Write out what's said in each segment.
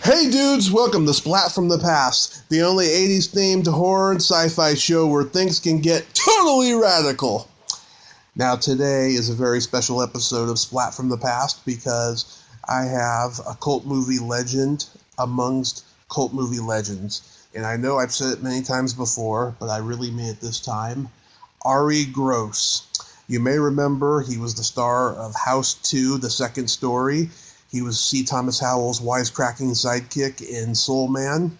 Hey dudes, welcome to Splat from the Past, the only 80s themed horror and sci-fi show where things can get totally radical. Now today is a very special episode of Splat from the Past because I have a cult movie legend amongst cult movie legends. And I know I've said it many times before, but I really mean it this time. Arye Gross. You may remember he was the star of House 2, The Second Story. He was C. Thomas Howell's wisecracking sidekick in Soul Man.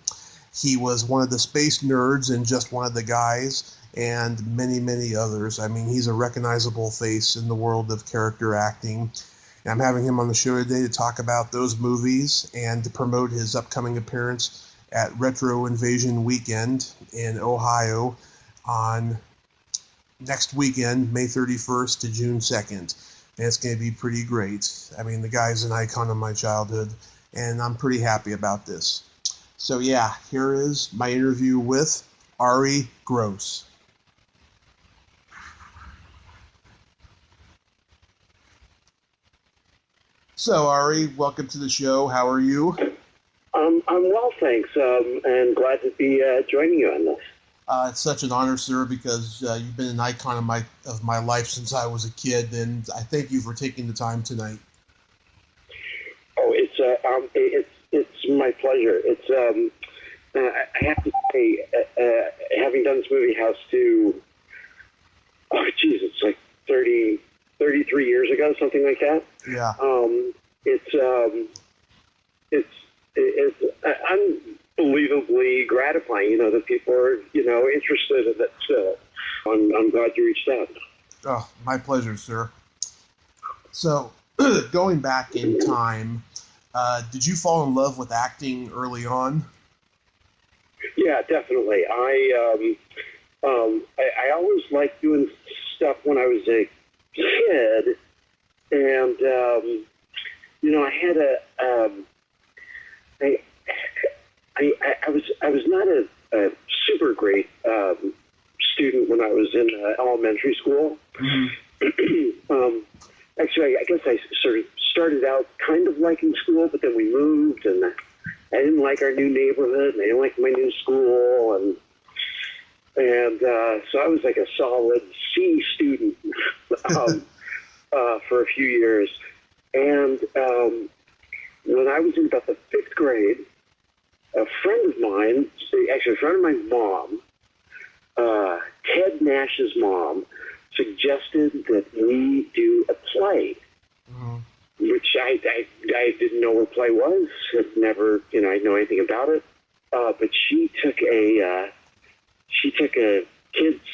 He was one of the space nerds in Just One of the Guys, and many, many others. I mean, he's a recognizable face in the world of character acting. And I'm having him on the show today to talk about those movies and to promote his upcoming appearance at Retro Invasion Weekend in Ohio on next weekend, May 31st to June 2nd. And it's going to be pretty great. I mean, the guy's an icon of my childhood, and I'm pretty happy about this. So yeah, here is my interview with Arye Gross. So Arye, welcome to the show. How are you? I'm well, thanks, and glad to be joining you on this. It's such an honor, sir, because you've been an icon of my life since I was a kid, and I thank you for taking the time tonight. Oh, it's my pleasure. It's I have to say, having done this movie House 2, oh geez, it's like 33 years ago, something like that. Yeah. It's unbelievably gratifying, you know, that people are, you know, interested in it still. I'm glad you reached out. Oh, my pleasure, sir. So, going back in time, did you fall in love with acting early on? Yeah, definitely. I always liked doing stuff when I was a kid, and you know, I had I was not a super great student when I was in elementary school. Mm-hmm. Actually, I guess I sort of started out kind of liking school, but then we moved, and I didn't like our new neighborhood, and I didn't like my new school, and so I was like a solid C student for a few years. And when I was in about the 5th grade, a friend of mine, actually a friend of my mom, Ted Nash's mom, suggested that we do a play, Mm-hmm. which I didn't know what a play was. I'd never, you know, I didn't know anything about it. But she took a kid's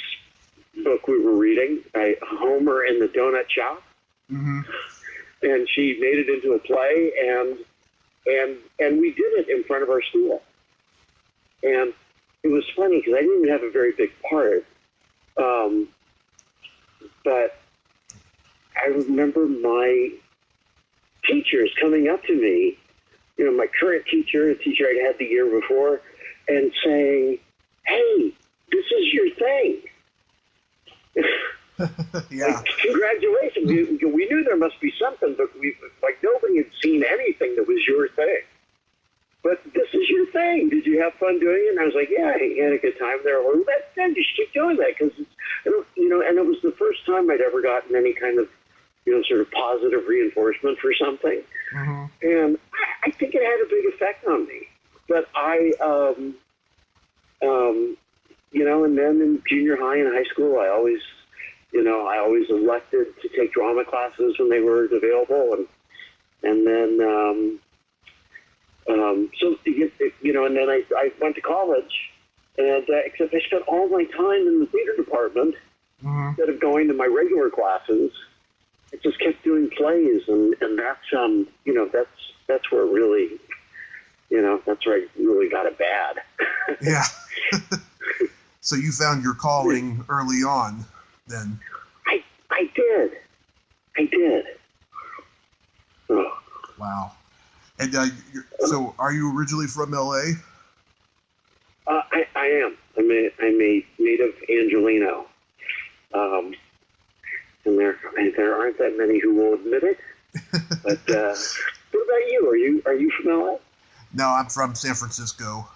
book we were reading, Homer and the Donut Shop, Mm-hmm. and she made it into a play, and we did it in front of our school. And it was funny because I didn't even have a very big part, but I remember my teachers coming up to me, you know, my current teacher, a teacher I'd had the year before, and saying, "Hey, this is your thing." Yeah. Like, congratulations. We knew there must be something, but nobody had seen anything that was your thing. But this is your thing. Did you have fun doing it? And I was like, yeah, I had a good time there. Well, then you should keep doing that, because, you know, and it was the first time I'd ever gotten any kind of, you know, sort of positive reinforcement for something. Mm-hmm. And I think it had a big effect on me. But you know, and then in junior high and high school, I always elected to take drama classes when they were available, and then so you know, and then I went to college, and except I spent all my time in the theater department. Mm-hmm. Instead of going to my regular classes. I just kept doing plays, and that's you know, that's where it really, you know, that's where I really got it bad. Yeah. So you found your calling early on, then? I did. Oh. Wow. And so, are you originally from L.A.? I am. I'm a native Angelino. And there aren't that many who will admit it. But what about you? Are you from LA? No, I'm from San Francisco.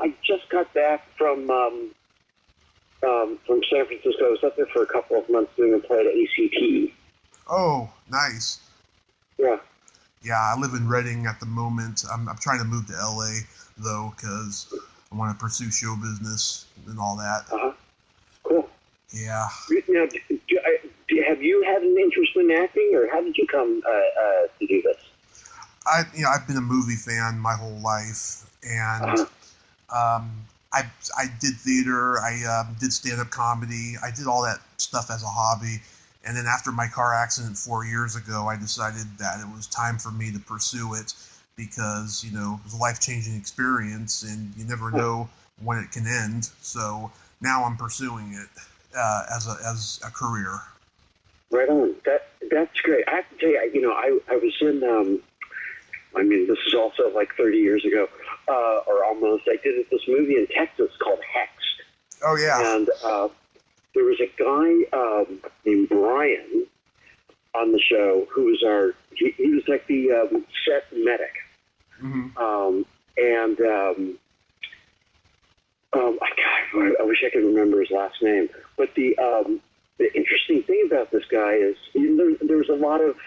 I just got back from San Francisco. I was up there for a couple of months doing a play at ACT. Oh, nice. Yeah. Yeah, I live in Reading at the moment. I'm trying to move to LA, though, because I want to pursue show business and all that. Cool. Yeah. Now, have you had an interest in acting, or how did you come to do this? I've been a movie fan my whole life, and I did theater, I did stand-up comedy, I did all that stuff as a hobby, and then after my car accident 4 years ago, I decided that it was time for me to pursue it, because, it was a life-changing experience, and you never know when it can end, so now I'm pursuing it as a career. Right on. That's great. I have to tell you, I was in, this is also like 30 years ago, or almost. I did this movie in Texas called Hexed. Oh, yeah. And there was a guy named Brian on the show who was he was like the set medic. Mm-hmm. I wish I could remember his last name. But the interesting thing about this guy is there's a lot of,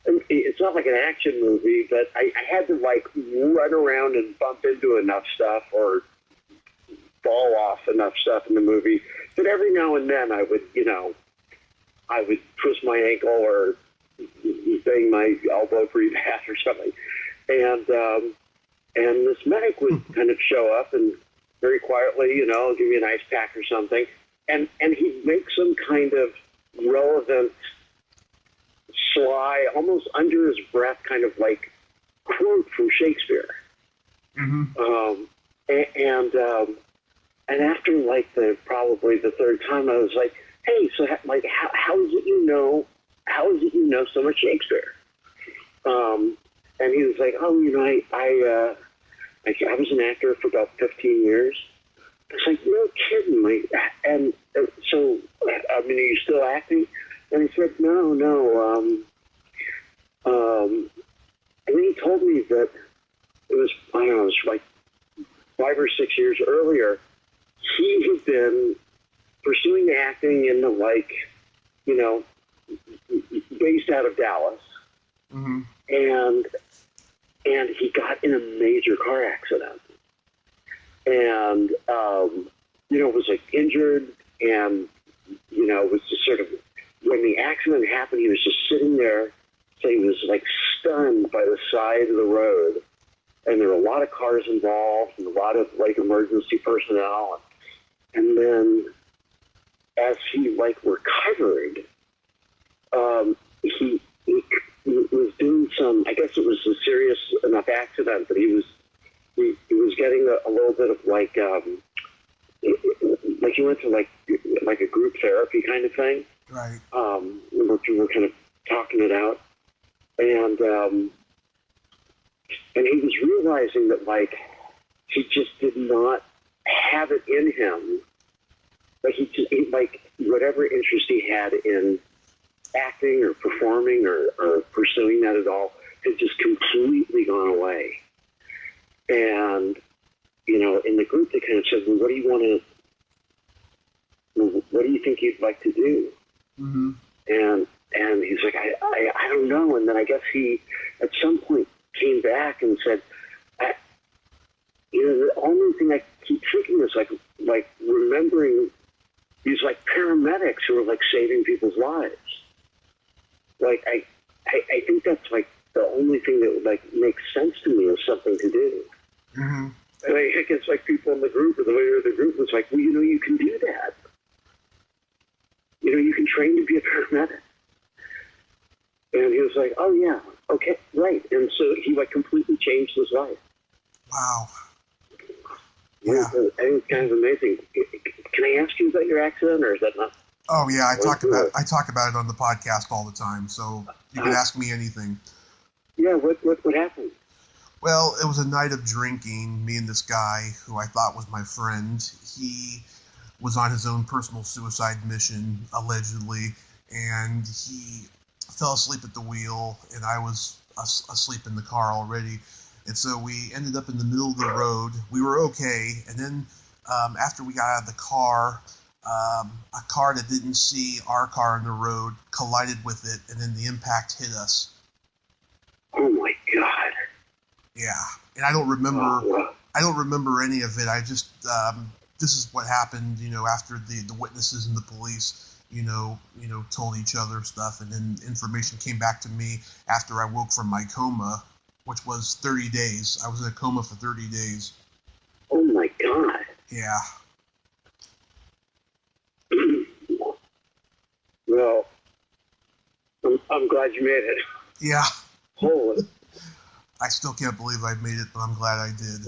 it's not like an action movie, but I had to like run around and bump into enough stuff or fall off enough stuff in the movie that every now and then I would twist my ankle or bang my elbow pretty bad or something. And this medic would kind of show up and very quietly, give me an ice pack or something. And he'd make some kind of relevant, sly, almost under his breath kind of like quote from Shakespeare. Mm-hmm. And after like probably the third time, I was like, hey, so like how is it you know so much Shakespeare? And he was like, oh, I was an actor for about 15 years. I was like, no kidding. And so, are you still acting? And he said, no. And then he told me that it was like 5 or 6 years earlier, he had been pursuing acting in the based out of Dallas. Mm-hmm. And he got in a major car accident. And, was like injured and, was just sort of, when the accident happened, he was just sitting there, so he was like stunned by the side of the road. And there were a lot of cars involved and a lot of like emergency personnel. And then as he like recovered, he was doing some, I guess it was a serious enough accident that he was getting a little bit of like he went to like a group therapy kind of thing. Right. We were kind of talking it out, and he was realizing that like he just did not have it in him. Like he whatever interest he had in acting or performing or pursuing that at all had just completely gone away. And in the group they kind of said, well, what do you think you'd like to do? Mm-hmm. And he's like, I don't know. And then I guess he at some point came back and said, the only thing I keep thinking is like remembering these like paramedics who are like saving people's lives. Like I think that's like the only thing that like makes sense to me as something to do. Mm-hmm. And I guess like people in the group or the leader of the group was like, well, you can do that. You can train to be a paramedic. And he was like, oh yeah, okay, right. And so he like completely changed his life. Wow. Yeah. I think it's kind of amazing. Can I ask you about your accident, or is that not? Oh yeah, I talk about it on the podcast all the time, so you can ask me anything. Yeah, what happened? Well, it was a night of drinking. Me and this guy, who I thought was my friend, he was on his own personal suicide mission, allegedly, and he fell asleep at the wheel, and I was asleep in the car already. And so we ended up in the middle of the road. We were okay. And then after we got out of the car, a car that didn't see our car in the road collided with it, and then the impact hit us. Oh my God! Yeah, and I don't remember any of it. I just this is what happened, after the witnesses and the police, told each other stuff, and then information came back to me after I woke from my coma, which was 30 days. I was in a coma for 30 days. Oh my God! Yeah. Well, I'm glad you made it. Yeah. Holy. I still can't believe I made it, but I'm glad I did.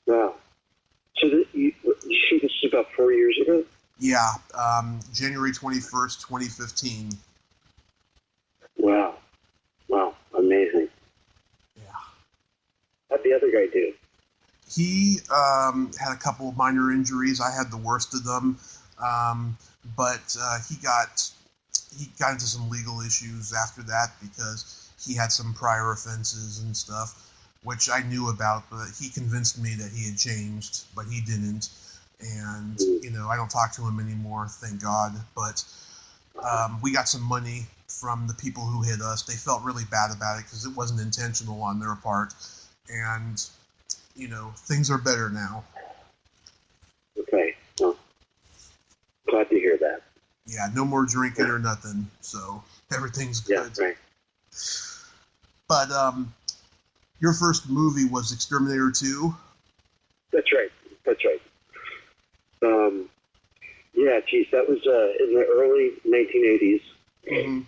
Wow. So you see, this is about 4 years ago? Yeah, January 21st, 2015. Wow. Amazing. Yeah. How'd the other guy do? He had a couple of minor injuries. I had the worst of them, but he got into some legal issues after that because he had some prior offenses and stuff, which I knew about, but he convinced me that he had changed, but he didn't. And, I don't talk to him anymore, thank God. But we got some money from the people who hit us. They felt really bad about it because it wasn't intentional on their part. And, things are better now. Okay. Well, glad to hear that. Yeah, no more drinking or nothing, so everything's good. Yeah, right. But your first movie was Exterminator 2? That's right. Yeah, geez, that was in the early 1980s. Mm-hmm.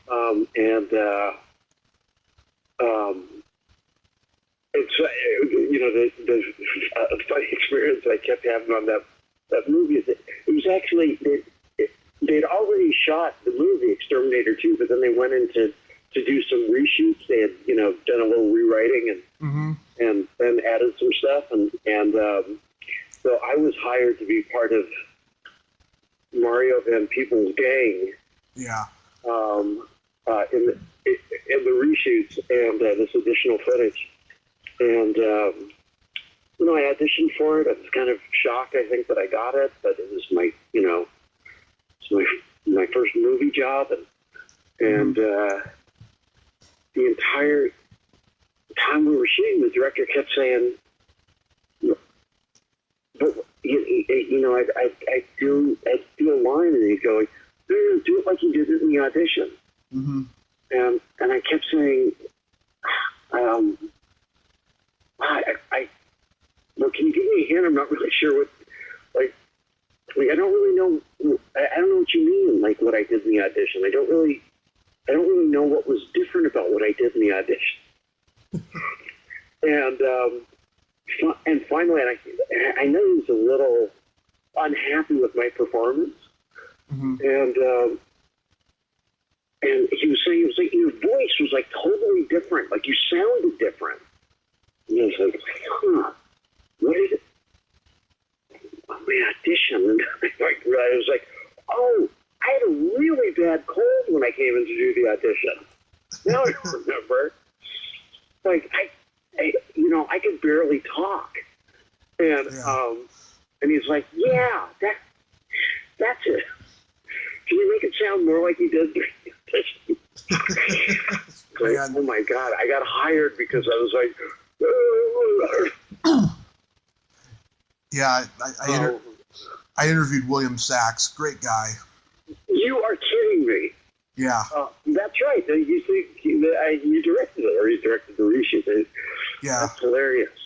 It's the funny experience I kept having on that movie is that it was actually they'd already shot the movie Exterminator 2, but then they went in to do some reshoots. They had done a little rewriting and then added some stuff, and so I was hired to be part of Mario Van Peebles' gang. Yeah. In the reshoots and this additional footage, and I auditioned for it. I was kind of shocked, I think, that I got it, but it was my my first movie job, and the entire time we were shooting, the director kept saying, "But I do a line," and he'd go, "No, do it like you did it in the audition." Mm-hmm. And I kept saying, well, can you give me a hint? I'm not really sure what, I don't really know. I don't know what you mean, like what I did in the audition. I don't really know what was different about what I did in the audition. And finally, I know he was a little unhappy with my performance, and he was saying, it was like your voice was like totally different, like you sounded different. And I was like, what is it? My audition. And I was like, oh, I had a really bad cold when I came in to do the audition. Now I remember. Like, I could barely talk. And and he's like, yeah, that's it. Can you make it sound more like you did during the audition? Like, oh my God, I got hired because I was like, yeah, I interviewed William Sachs, great guy. You are kidding me. Yeah. That's right. You think you directed it, or you directed the reshoot. Yeah. That's hilarious.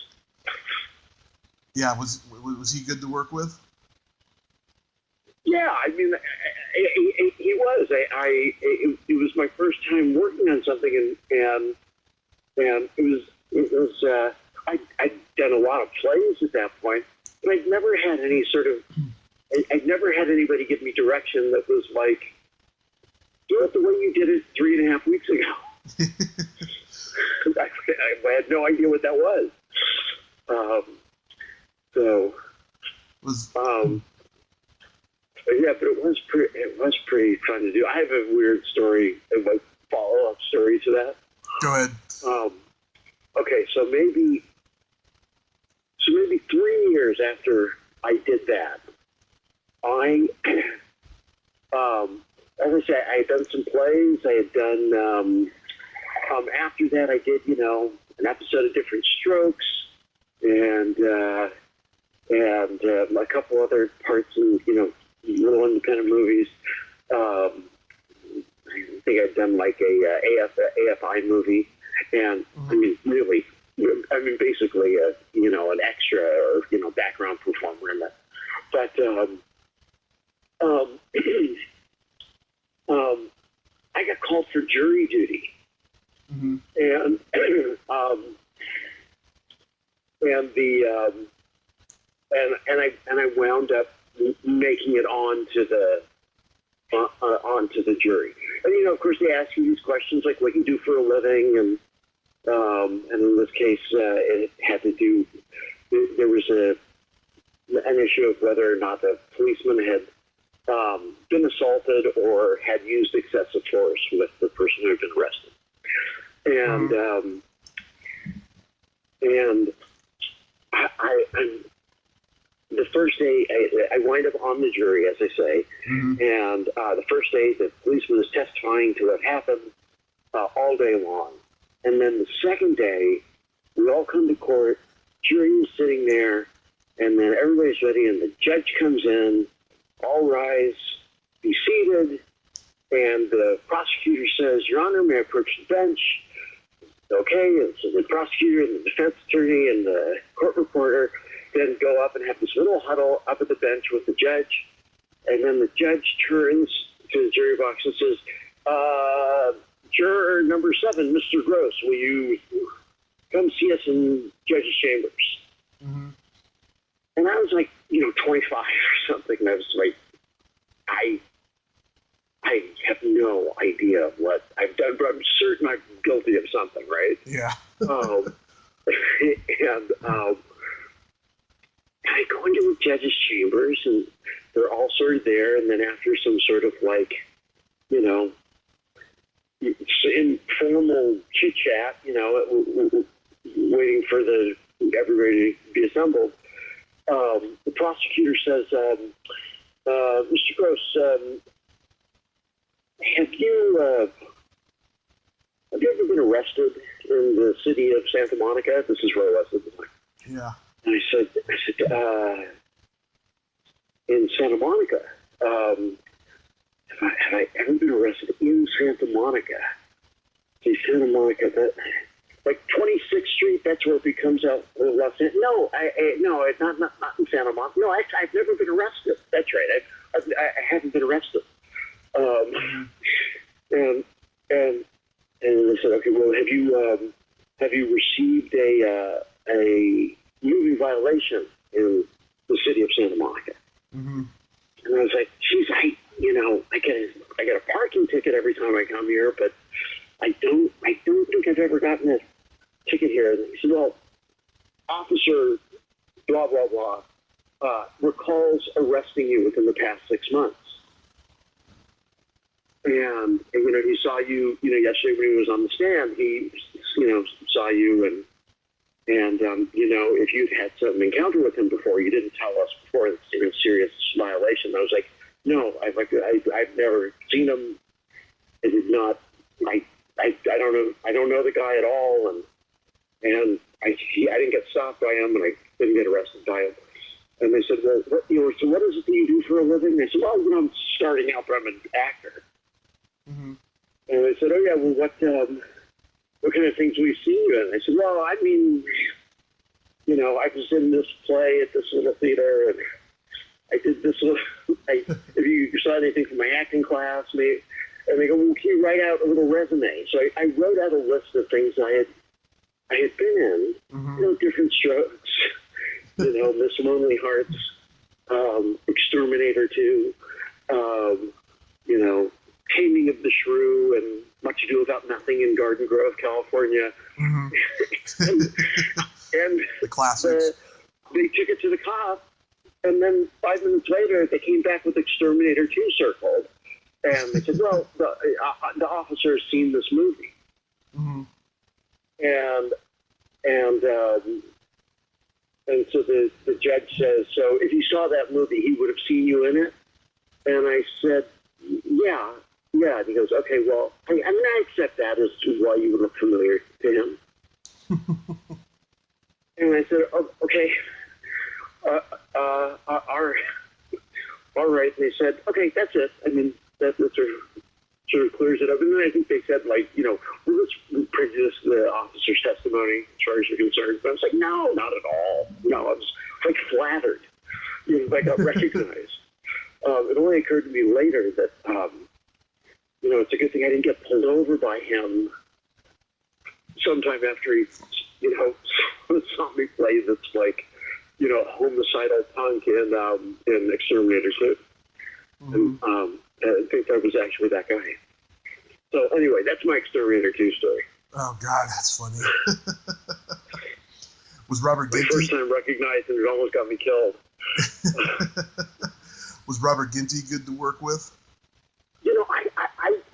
Yeah, was he good to work with? Yeah, I mean, he was. It was my first time working on something, and it was. I'd done a lot of plays at that point, but I'd never had any sort of. I'd never had anybody give me direction that was like, do it the way you did it 3.5 weeks ago. I had no idea what that was. Yeah, but it was pretty fun to do. I have a weird story, a follow-up story to that. Go ahead. Okay, so maybe 3 years after I did that, as I say, I had done some plays. I had done, after that I did, an episode of Different Strokes and a couple other parts in, little independent movies. I think I'd done like a AFI movie. And I mean, really, basically, an extra or, background performer in that. But, I got called for jury duty. Mm-hmm. And I wound up making it onto the jury. And of course, they ask you these questions like what you do for a living, and in this case, it had to do. There was an issue of whether or not the policeman had been assaulted or had used excessive force with the person who had been arrested. And I'm the first day I wind up on the jury, as I say, and the first day the policeman is testifying to what happened all day long, and then the second day we all come to court, jury is sitting there, and then everybody's ready, and the judge comes in, all rise, be seated, and the prosecutor says, "Your Honor, may I approach the bench?" Okay, and so the prosecutor and the defense attorney and the court reporter then go up and have this little huddle up at the bench with the judge, and then the judge turns to the jury box and says, "Juror number 7, Mr. Gross, will you come see us in judge's chambers?" Mm-hmm. And I was like, 25 or something, and I was like, I have no idea what I've done, but I'm certain I'm guilty of something, right? Yeah. I go into the judge's chambers, and they're all sort of there, and then after some sort of informal chit-chat, waiting for everybody to be assembled, the prosecutor says, "Mr. Gross, have you ever been arrested in the city of Santa Monica?" This is where I was at the time. Yeah. And I said, "In Santa Monica, have I ever been arrested in Santa Monica?" See, Santa Monica, like 26th Street, that's where it becomes out Los Angeles. No, not in Santa Monica. No, I've never been arrested. That's right. I haven't been arrested. And they said, "Okay, well, have you received a moving violation in the city of Santa Monica?" Mm-hmm. And I was like, "Geez, I get a parking ticket every time I come here, but I don't think I've ever gotten a ticket here." And he said, "Well, officer blah blah blah recalls arresting you within the past 6 months. And he saw you, yesterday when he was on the stand, he, saw you and if you'd had some encounter with him before, you didn't tell us before it's a serious violation." I was like, "No, I've never seen him. I did not, I don't know the guy at all. And I didn't get stopped by him, and I didn't get arrested by him." And they said, "Well, so what is it that you do for a living?" They said, "Well, I'm starting out, but I'm an actor." Mm-hmm. And they said, "Oh yeah, well, what kind of things we've seen you in?" I said, "Well, I mean, I was in this play at this little theater, and I did this little, if you saw anything from my acting class, maybe." And they go, "Well, can you write out a little resume?" So I wrote out a list of things I had been in, Mm-hmm. Different Strokes, Miss Lonely Hearts, Exterminator 2, Taming of the Shrew, and Much Ado About Nothing in Garden Grove, California. Mm-hmm. and The classics. They took it to the cop, and then 5 minutes later, they came back with Exterminator 2 circled. And they said, "Well, the officer has seen this movie." Mm-hmm. And and so the judge says, so if you saw that movie, he would have seen you in it? And I said, yeah. And he goes, okay, well, I accept that as to why you would look familiar to him. And I said, oh, okay, all right. And they said, okay, that's it. I mean, that sort of clears it up. And then I think they said, like, well, let's prejudice the officer's testimony as far as you're concerned. But I was like, no, not at all. No, I was like flattered. I got recognized. It only occurred to me later that, it's a good thing I didn't get pulled over by him sometime after he, saw me play this, like, homicidal punk in Exterminator 2. Mm-hmm. And I think I was actually that guy. So anyway, that's my Exterminator 2 story. Oh, God, that's funny. Was Robert Ginty... My first time recognized, and it almost got me killed. Was Robert Ginty good to work with?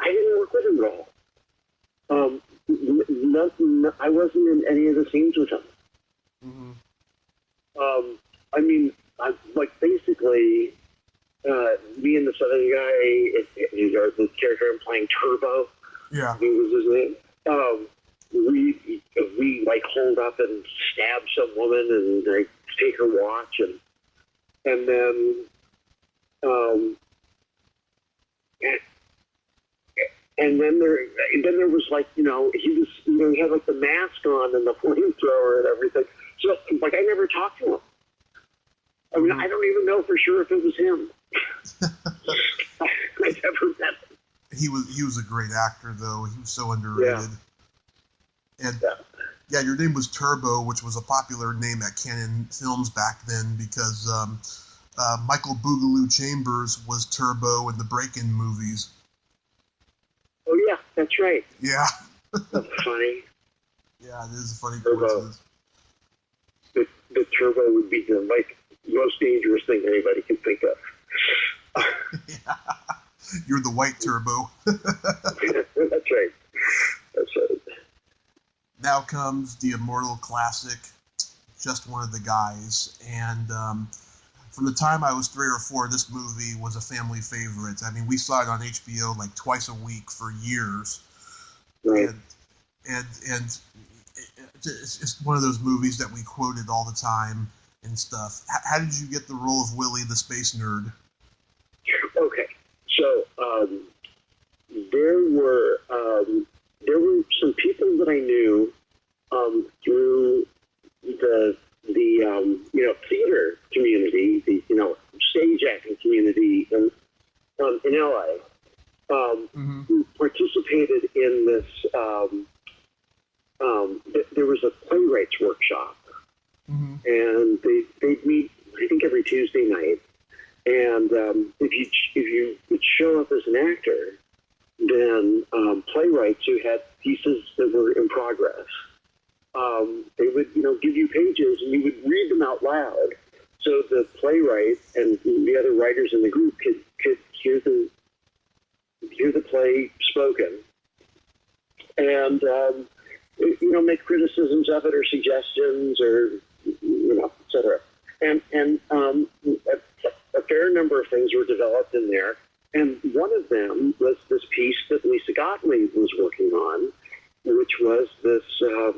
I didn't work with him at all. I wasn't in any of the scenes with him. Mm-hmm. Basically, me and this other guy, the character I'm playing, Turbo, yeah, he was his name. We like hold up and stab some woman and like take her watch and then there was like he was he had like the mask on and the flamethrower and everything. So like I never talked to him. I mean, I don't even know for sure if it was him. I never met him. He was a great actor though. He was so underrated. Yeah. And yeah, your name was Turbo, which was a popular name at Canon Films back then because Michael Boogaloo Chambers was Turbo in the Break-In movies. Oh yeah, that's right. Yeah. That's funny. Yeah, it is a funny Turbo. coincidence. The Turbo would be the most dangerous thing anybody can think of. Yeah. You're the white Turbo. That's right. That's right. Now comes the immortal classic, Just One of the Guys. And from the time I was 3 or 4, this movie was a family favorite. I mean, we saw it on HBO like twice a week for years. Right. And it's one of those movies that we quoted all the time and stuff. How did you get the role of Willie the space nerd? Okay, so there were some people that I knew through the theater community, the stage acting community in LA, who participated in this. There was a playwrights workshop, and they'd meet I think every Tuesday night. And if you would show up as an actor, then playwrights who had pieces that were in progress, they would give you pages and you would read them out loud, so the playwright and the other writers in the group could hear the play spoken, and make criticisms of it or suggestions or etc. And a fair number of things were developed in there. And one of them was this piece that Lisa Gottlieb was working on, which was this, I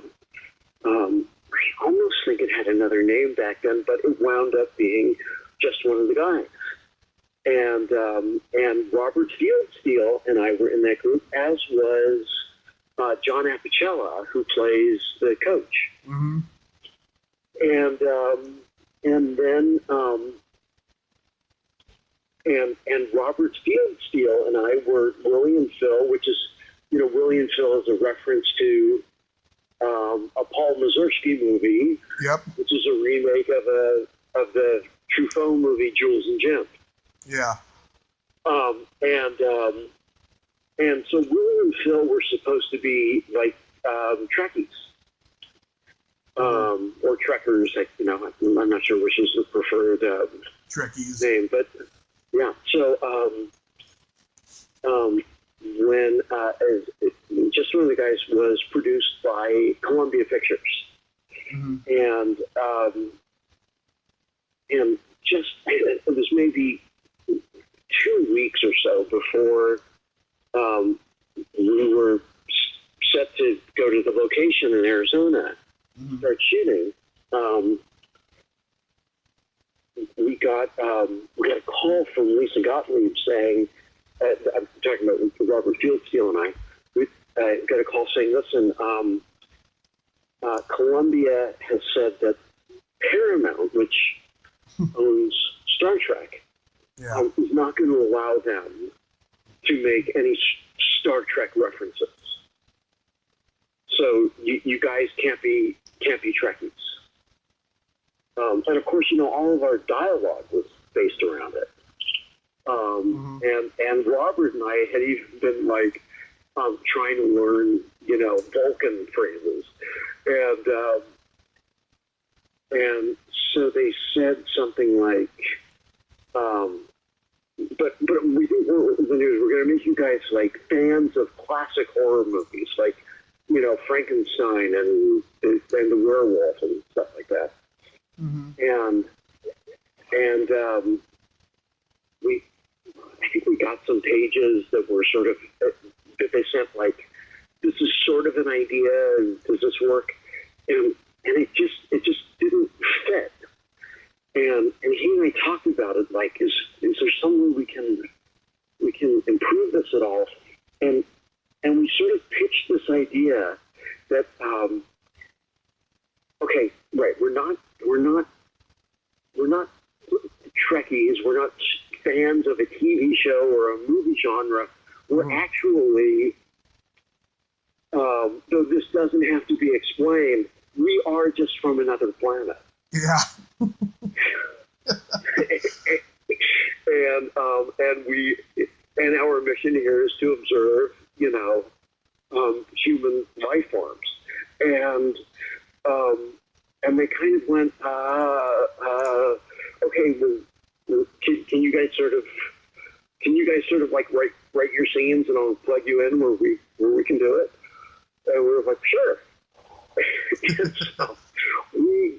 almost think it had another name back then, but it wound up being Just One of the Guys. And Robert Fieldsteel and I were in that group, as was John Apicella, who plays the coach. Mm-hmm. And then and Robert Fieldsteel and I were Willie and Phil, which is Willie and Phil is a reference to a Paul Mazursky movie, Yep. which is a remake of the Truffaut movie Jules and Jim. Yeah. And so Willie and Phil were supposed to be like Trekkies. Or Trekkers, I'm not sure which is the preferred Trekkies name, but yeah. So when just one of the guys was produced by Columbia Pictures, and just it was maybe 2 weeks or so before we were set to go to the location in Arizona, start shooting. We got a call from Lisa Gottlieb saying, I'm talking about Robert Fieldsteel and I. We got a call saying, listen, Columbia has said that Paramount, which owns Star Trek, is not going to allow them to make any Star Trek references. So you guys can't be Trekkies. And of course, all of our dialogue was based around it. And Robert and I had even been trying to learn, Vulcan phrases, and so they said something like, but we think the news. We're going to make you guys fans of classic horror movies, Frankenstein and the werewolf and stuff like that. And I think we got some pages that were sort of, that they sent this is sort of an idea, and does this work? And it just didn't fit. And he and I talked about it, is there some way we can improve this at all? And we sort of pitched this idea that, okay, right, we're not Trekkies, we're not fans of a TV show or a movie genre. We're actually, though this doesn't have to be explained, we are just from another planet. Yeah. and our mission here is to observe, human life forms. And they kind of went, okay, well, can you guys sort of write your scenes, and I'll plug you in where we can do it? And we were like, sure. And so we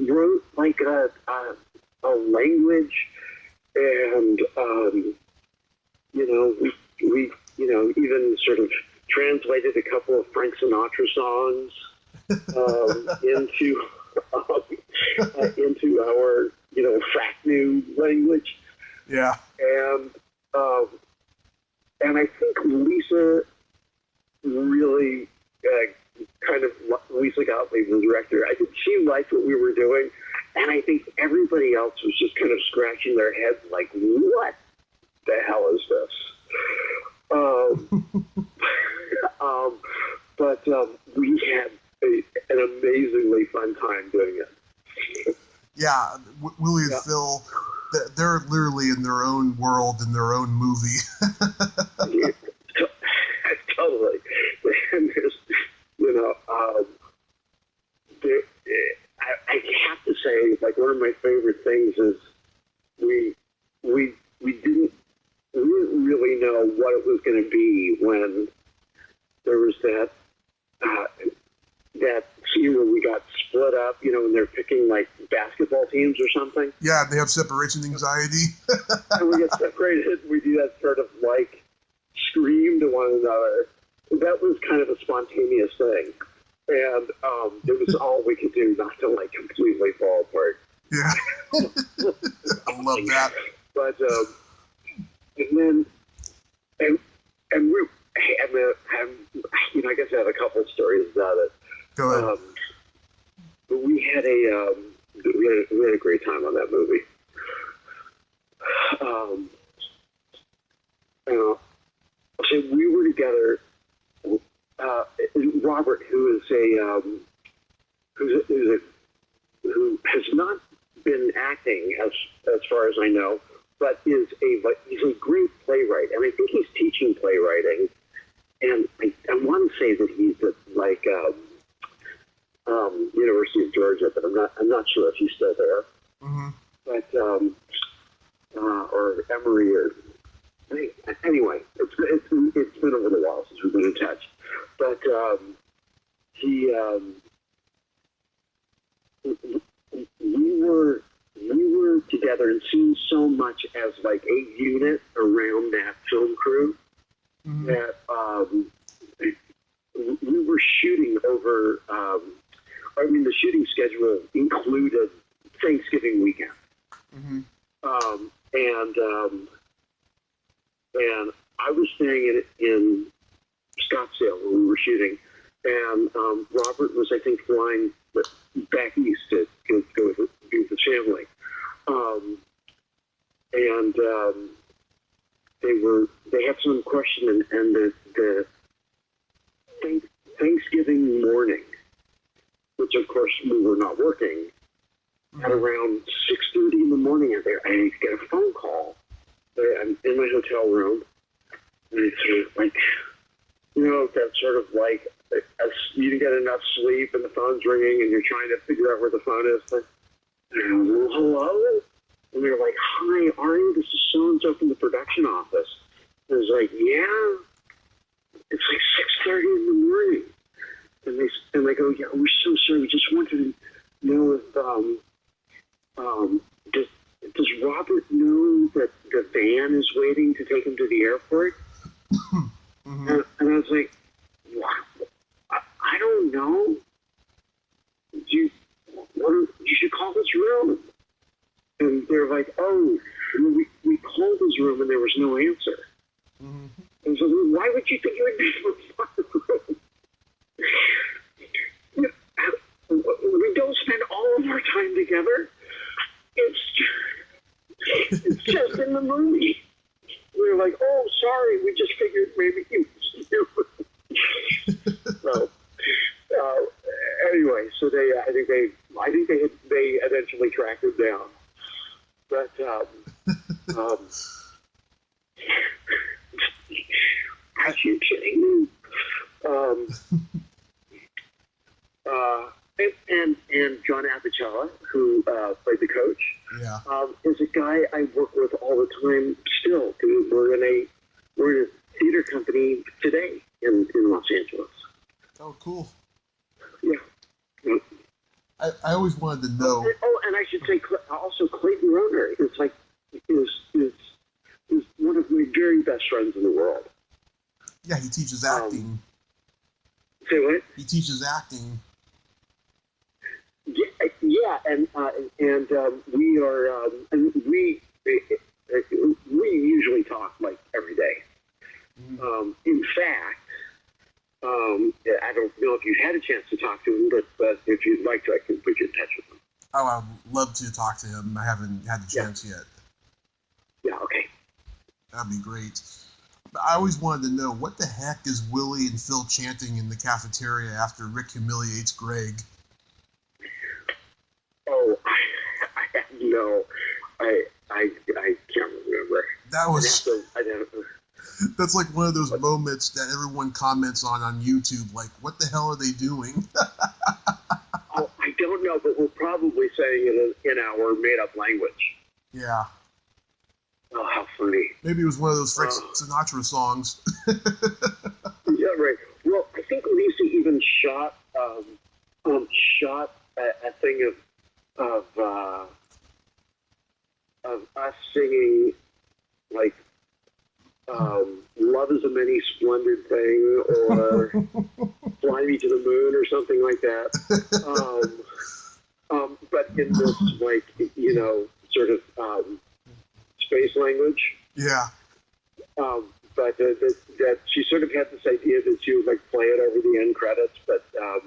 wrote a language, and we even sort of translated a couple of Frank Sinatra songs into our Fraknu language. Yeah. And I think Lisa really Lisa Gottlieb, the director, I think she liked what we were doing, and I think everybody else was just kind of scratching their heads like, what the hell is this? But we had an amazingly fun time doing it. Yeah, Willie and Phil, they're literally in their own world, in their own movie. Yeah, totally. And there's, I have to say, one of my favorite things is we didn't really know what it was going to be when there was that scene where we got split up, and they're picking basketball teams or something. Yeah, they have separation anxiety. And we get separated. We do that sort of scream to one another. That was kind of a spontaneous thing, and it was all we could do not to completely fall apart. Yeah, I love that. But and I guess I have a couple of stories about it. Go ahead. But we had a great time on that movie. So we were together. Robert, who has not been acting as far as I know, but he's a great playwright, and I think he's teaching playwriting. And I want to say that he's at University of Georgia, but I'm not sure if he's still there. Mm-hmm. But or Emory or Anyway, it's been a little while since we've been in touch, but we were together and seen so much as like a unit around that film crew that we were shooting over. The shooting schedule included Thanksgiving weekend, and I was staying in Scottsdale when we were shooting, and Robert was, I think, flying back east to go be with his family, and they had some question, and the Thanksgiving morning, which of course we were not working, at around 6:30 in the morning, I get a phone call. I'm in my hotel room, and it's sort of like, that sort of like, you didn't get enough sleep and the phone's ringing and you're trying to figure out where the phone is. But, hello? And they're like, hi, Arye, this is so-and-so from the production office. And I was like, yeah, it's like 6:30 in the morning. And they go, yeah, we're so sorry. We just wanted to know if, does Robert know that the van is waiting to take him to the airport? And I was like, what? I don't know. You should call his room. And they're like, oh, we called his room and there was no answer. And so, why would you think you would be from the room? We don't spend all of our time together. It's just in the movie. We were like, oh, sorry, we just figured maybe you. So, anyway, so I think they eventually tracked him down. But are you kidding me? And John Apicella, who played the coach, is a guy I work with all the time still. We're in a theater company today in Los Angeles. Oh, cool. Yeah. I always wanted to know. And I should say also Clayton Roner is one of my very best friends in the world. Yeah, he teaches acting. Say what? He teaches acting. Yeah, and we are we usually talk like every day. In fact, I don't know if you've had a chance to talk to him, but if you'd like to, I can put you in touch with him. Oh, I'd love to talk to him. I haven't had the chance yet. Yeah, okay. That'd be great. But I always wanted to know, what the heck is Willie and Phil chanting in the cafeteria after Rick humiliates Greg? Oh, no, I can't remember. That was. I don't. That's like one of those moments that everyone comments on YouTube. Like, what the hell are they doing? Oh, I don't know, but we're probably saying it in our made-up language. Yeah. Oh, how funny. Maybe it was one of those Frank Sinatra songs. Yeah, right. Well, I think Lisa even shot a thing of us singing, like, Love is a Many Splendid Thing, or Fly Me to the Moon, or something like that. But in this, like, sort of space language. Yeah. But that she sort of had this idea that she would, like, play it over the end credits, but I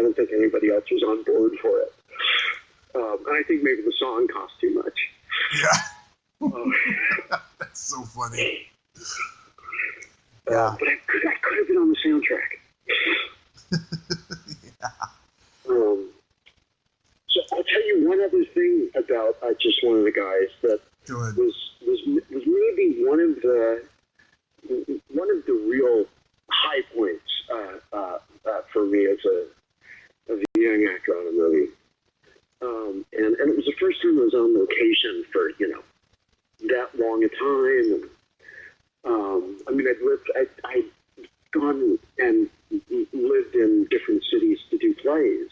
don't think anybody else was on board for it. And I think maybe the song cost too much. Yeah. That's so funny. Yeah. But I could have been on the soundtrack. Yeah. So I'll tell you one other thing about just one of the guys that was maybe one of the real high points for me as a young actor on a movie. And it was the first time I was on location for that long a time. And, I mean, I'd gone and lived in different cities to do plays.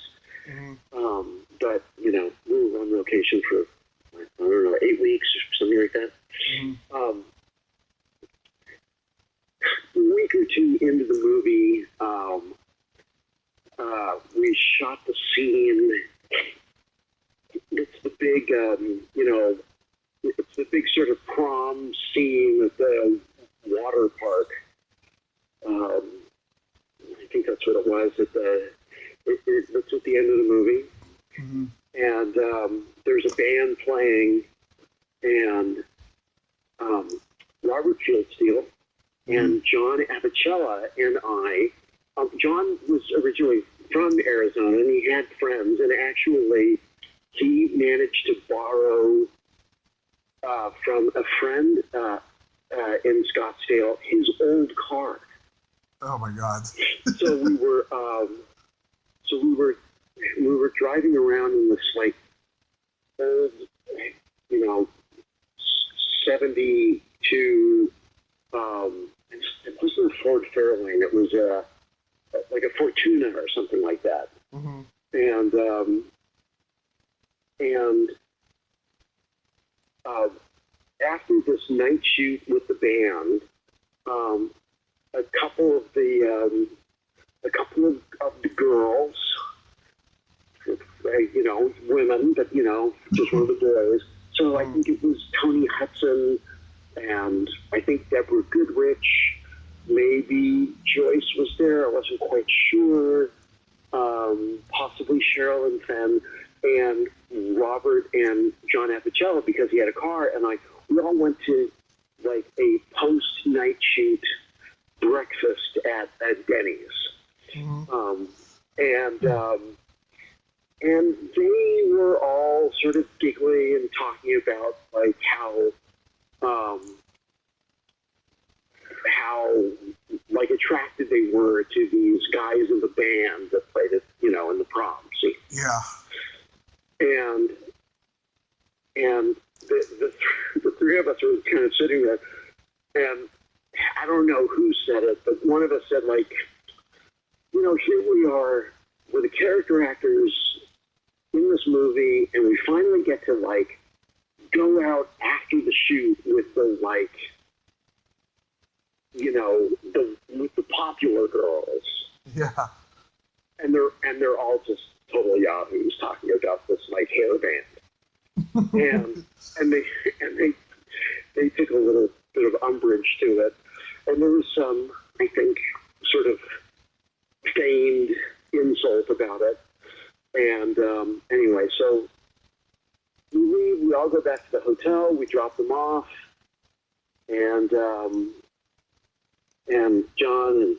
Mm-hmm. But, you know, we were on location for, I don't know, 8 weeks or something like that. Mm-hmm. A week or two into the movie, we shot the scene. It's the big, you know, it's the big sort of prom scene at the water park. I think that's what it was. It's at the end of the movie. Mm-hmm. And there's a band playing, and Robert Fieldsteel and John Abicella and I. John was originally from Arizona, and he had friends, and actually he managed to borrow from a friend in Scottsdale his old car. Oh my God! So we were driving around in this like old, you know, 72. It wasn't a Ford Fairlane. It was like a Fortuna or something like that. Mm-hmm. And after this night shoot with the band, a couple of the girls, you know, women, but you know, just one of the boys. So I think it was Tony Hudson, and I think Deborah Goodrich. Maybe Joyce was there. I wasn't quite sure. Possibly Sherilyn Fenn and Robert and John Apicella, because he had a car, and we all went to like a post-night shoot breakfast at Denny's. Mm-hmm. And they were all sort of giggling and talking about like how like attracted they were to these guys in the band that played it, you know, in the prom scene. Yeah. And the three of us were kind of sitting there, and I don't know who said it, but one of us said, like, you know, here we are, we're the character actors in this movie, and we finally get to, like, go out after the shoot with the, like, you know, with the popular girls. Yeah. And they're all just total yahoos talking about this, like, hair band. and they took a little bit of umbrage to it. And there was some, I think, sort of feigned insult about it. And anyway, so we leave, we all go back to the hotel, we drop them off, and John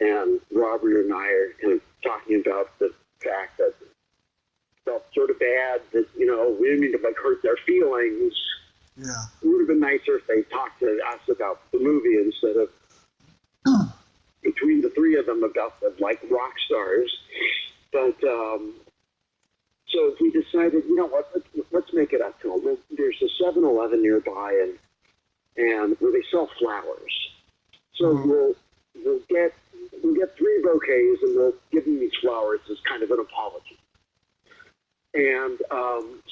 and Robert and I are kind of talking about the fact that it felt sort of bad that, you know, we didn't mean to like hurt their feelings. Yeah. It would have been nicer if they talked to us about the movie instead of between the three of them about the, like, rock stars. But so we decided, you know what, let's make it up to them. There's a 7-Eleven nearby, and where they sell flowers. So we'll get 3 bouquets, and we'll give them these flowers as kind of an apology. And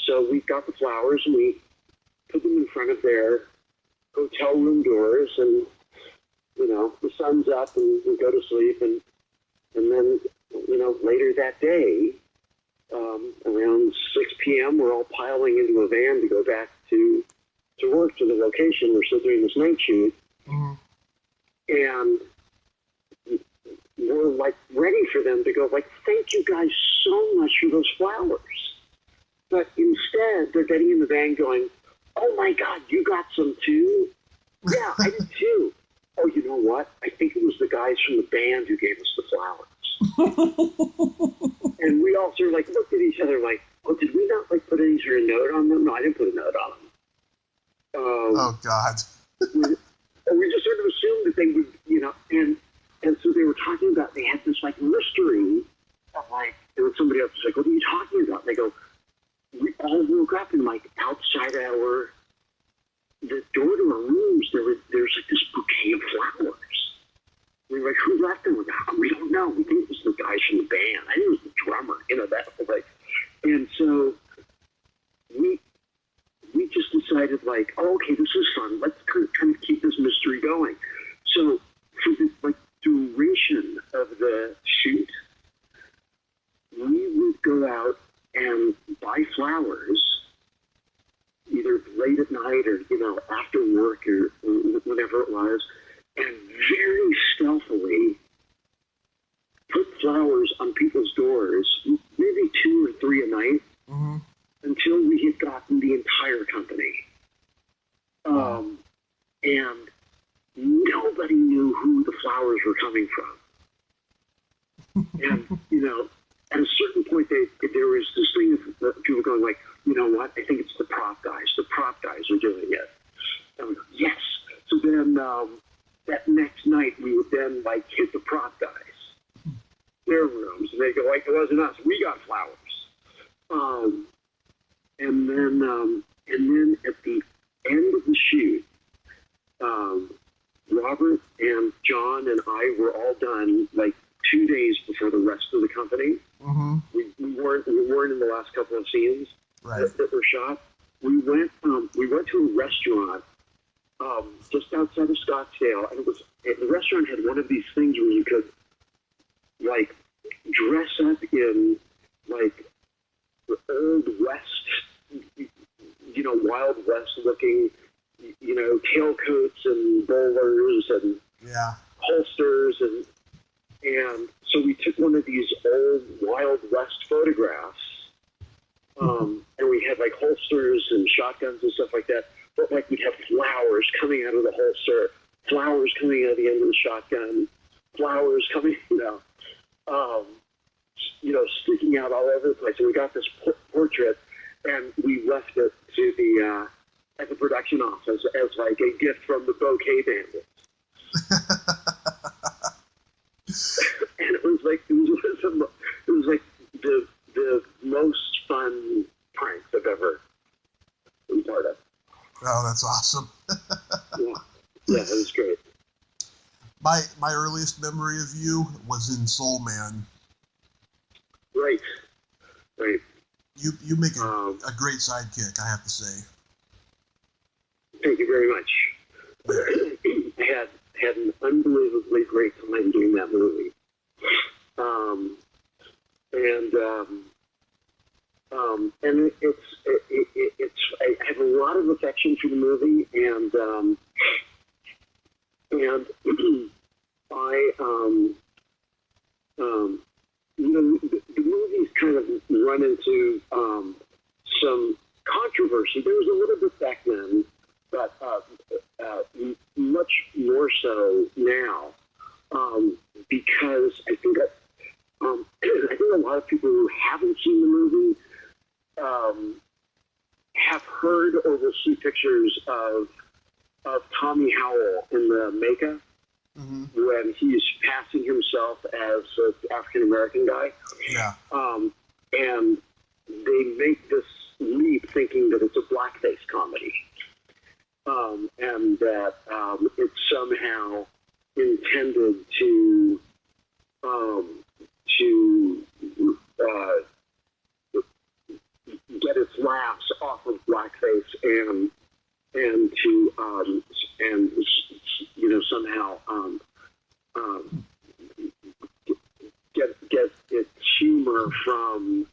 so we got the flowers, and we put them in front of their hotel room doors, and, you know, the sun's up, and we go to sleep, and then, you know, later that day, around 6 p.m., we're all piling into a van to go back to work, to the location. We're still doing this night shoot. Mm-hmm. And we're, like, ready for them to go, like, thank you guys so much for those flowers. But instead, they're getting in the van going, oh, my God, you got some, too? Yeah, I did, too. Oh, you know what? I think it was the guys from the band who gave us the flowers. And we all sort of, like, looked at each other like, oh, did we not, like, put any sort of note on them? No, I didn't put a note on them. Oh, God. we just sort of assumed that they would, you know, and so they were talking about, they had this, like, mystery of, like, there was somebody else was like, what are you talking about? And they go, we all woke up and, like, outside the Like, and so we just decided, like, oh, okay, this is fun. Let's kind of keep this mystery going. So for the duration of the shoot, we would go out and buy flowers, either late at night or after work or whatever it was, and very stealthily put flowers on people's doors, maybe 2 or 3 a night, until we had gotten the entire company. And nobody knew who the flowers were coming from. And, at a certain point, there was this thing of people going like, you know what, I think it's the prop guys. The prop guys are doing it. And we go, yes. So then that next night, we would then, like, hit the prop guys, their rooms, and they go like, it wasn't us. We got flowers. And then at the end of the shoot, Robert and John and I were all done like 2 days before the rest of the company. We weren't in the last couple of scenes that were shot. We went to a restaurant just outside of Scottsdale, and the restaurant had one of these things where you could like dress up in like the Old West, Wild West looking, tailcoats and bowlers and holsters, and so we took one of these old Wild West photographs, and we had like holsters and shotguns and stuff like that, but like we'd have flowers coming out of the holster, flowers coming out of the end of the shotgun, flowers coming, sticking out all over the place. And we got this portrait, and we left it to the at the production office as like a gift from the Bouquet Bandits. And it was like the most fun prank I've ever been part of. Oh, that's awesome. Yeah, it was great. My earliest memory of you was in Soul Man. Right. You make a great sidekick, I have to say. Thank you very much. I had an unbelievably great time doing that movie. And it's I have a lot of affection for the movie, and the movie's kind of run into some controversy. There was a little bit back then, but much more so now, because I think a lot of people who haven't seen the movie have heard or will see pictures of Tommy Howell in the makeup when he's passing himself as an African American guy. Yeah. And they make this leap thinking that it's a blackface comedy. And that it's somehow intended to get its laughs off of blackface and to somehow get its humor from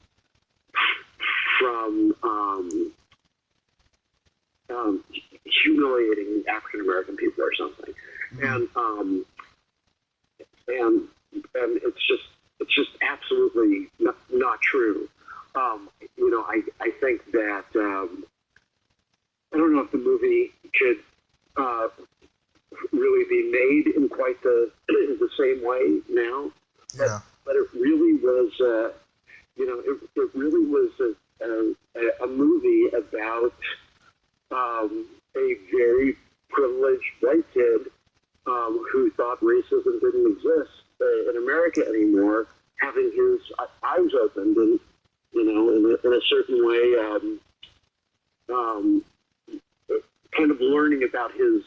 humiliating African American people or something, and it's just absolutely not true. I think that I don't know if the movie could really be made in quite the same way now. Yeah. But it really was, it really was a movie about a very privileged white kid who thought racism didn't exist in America anymore, having his eyes opened and, in a certain way, kind of learning about his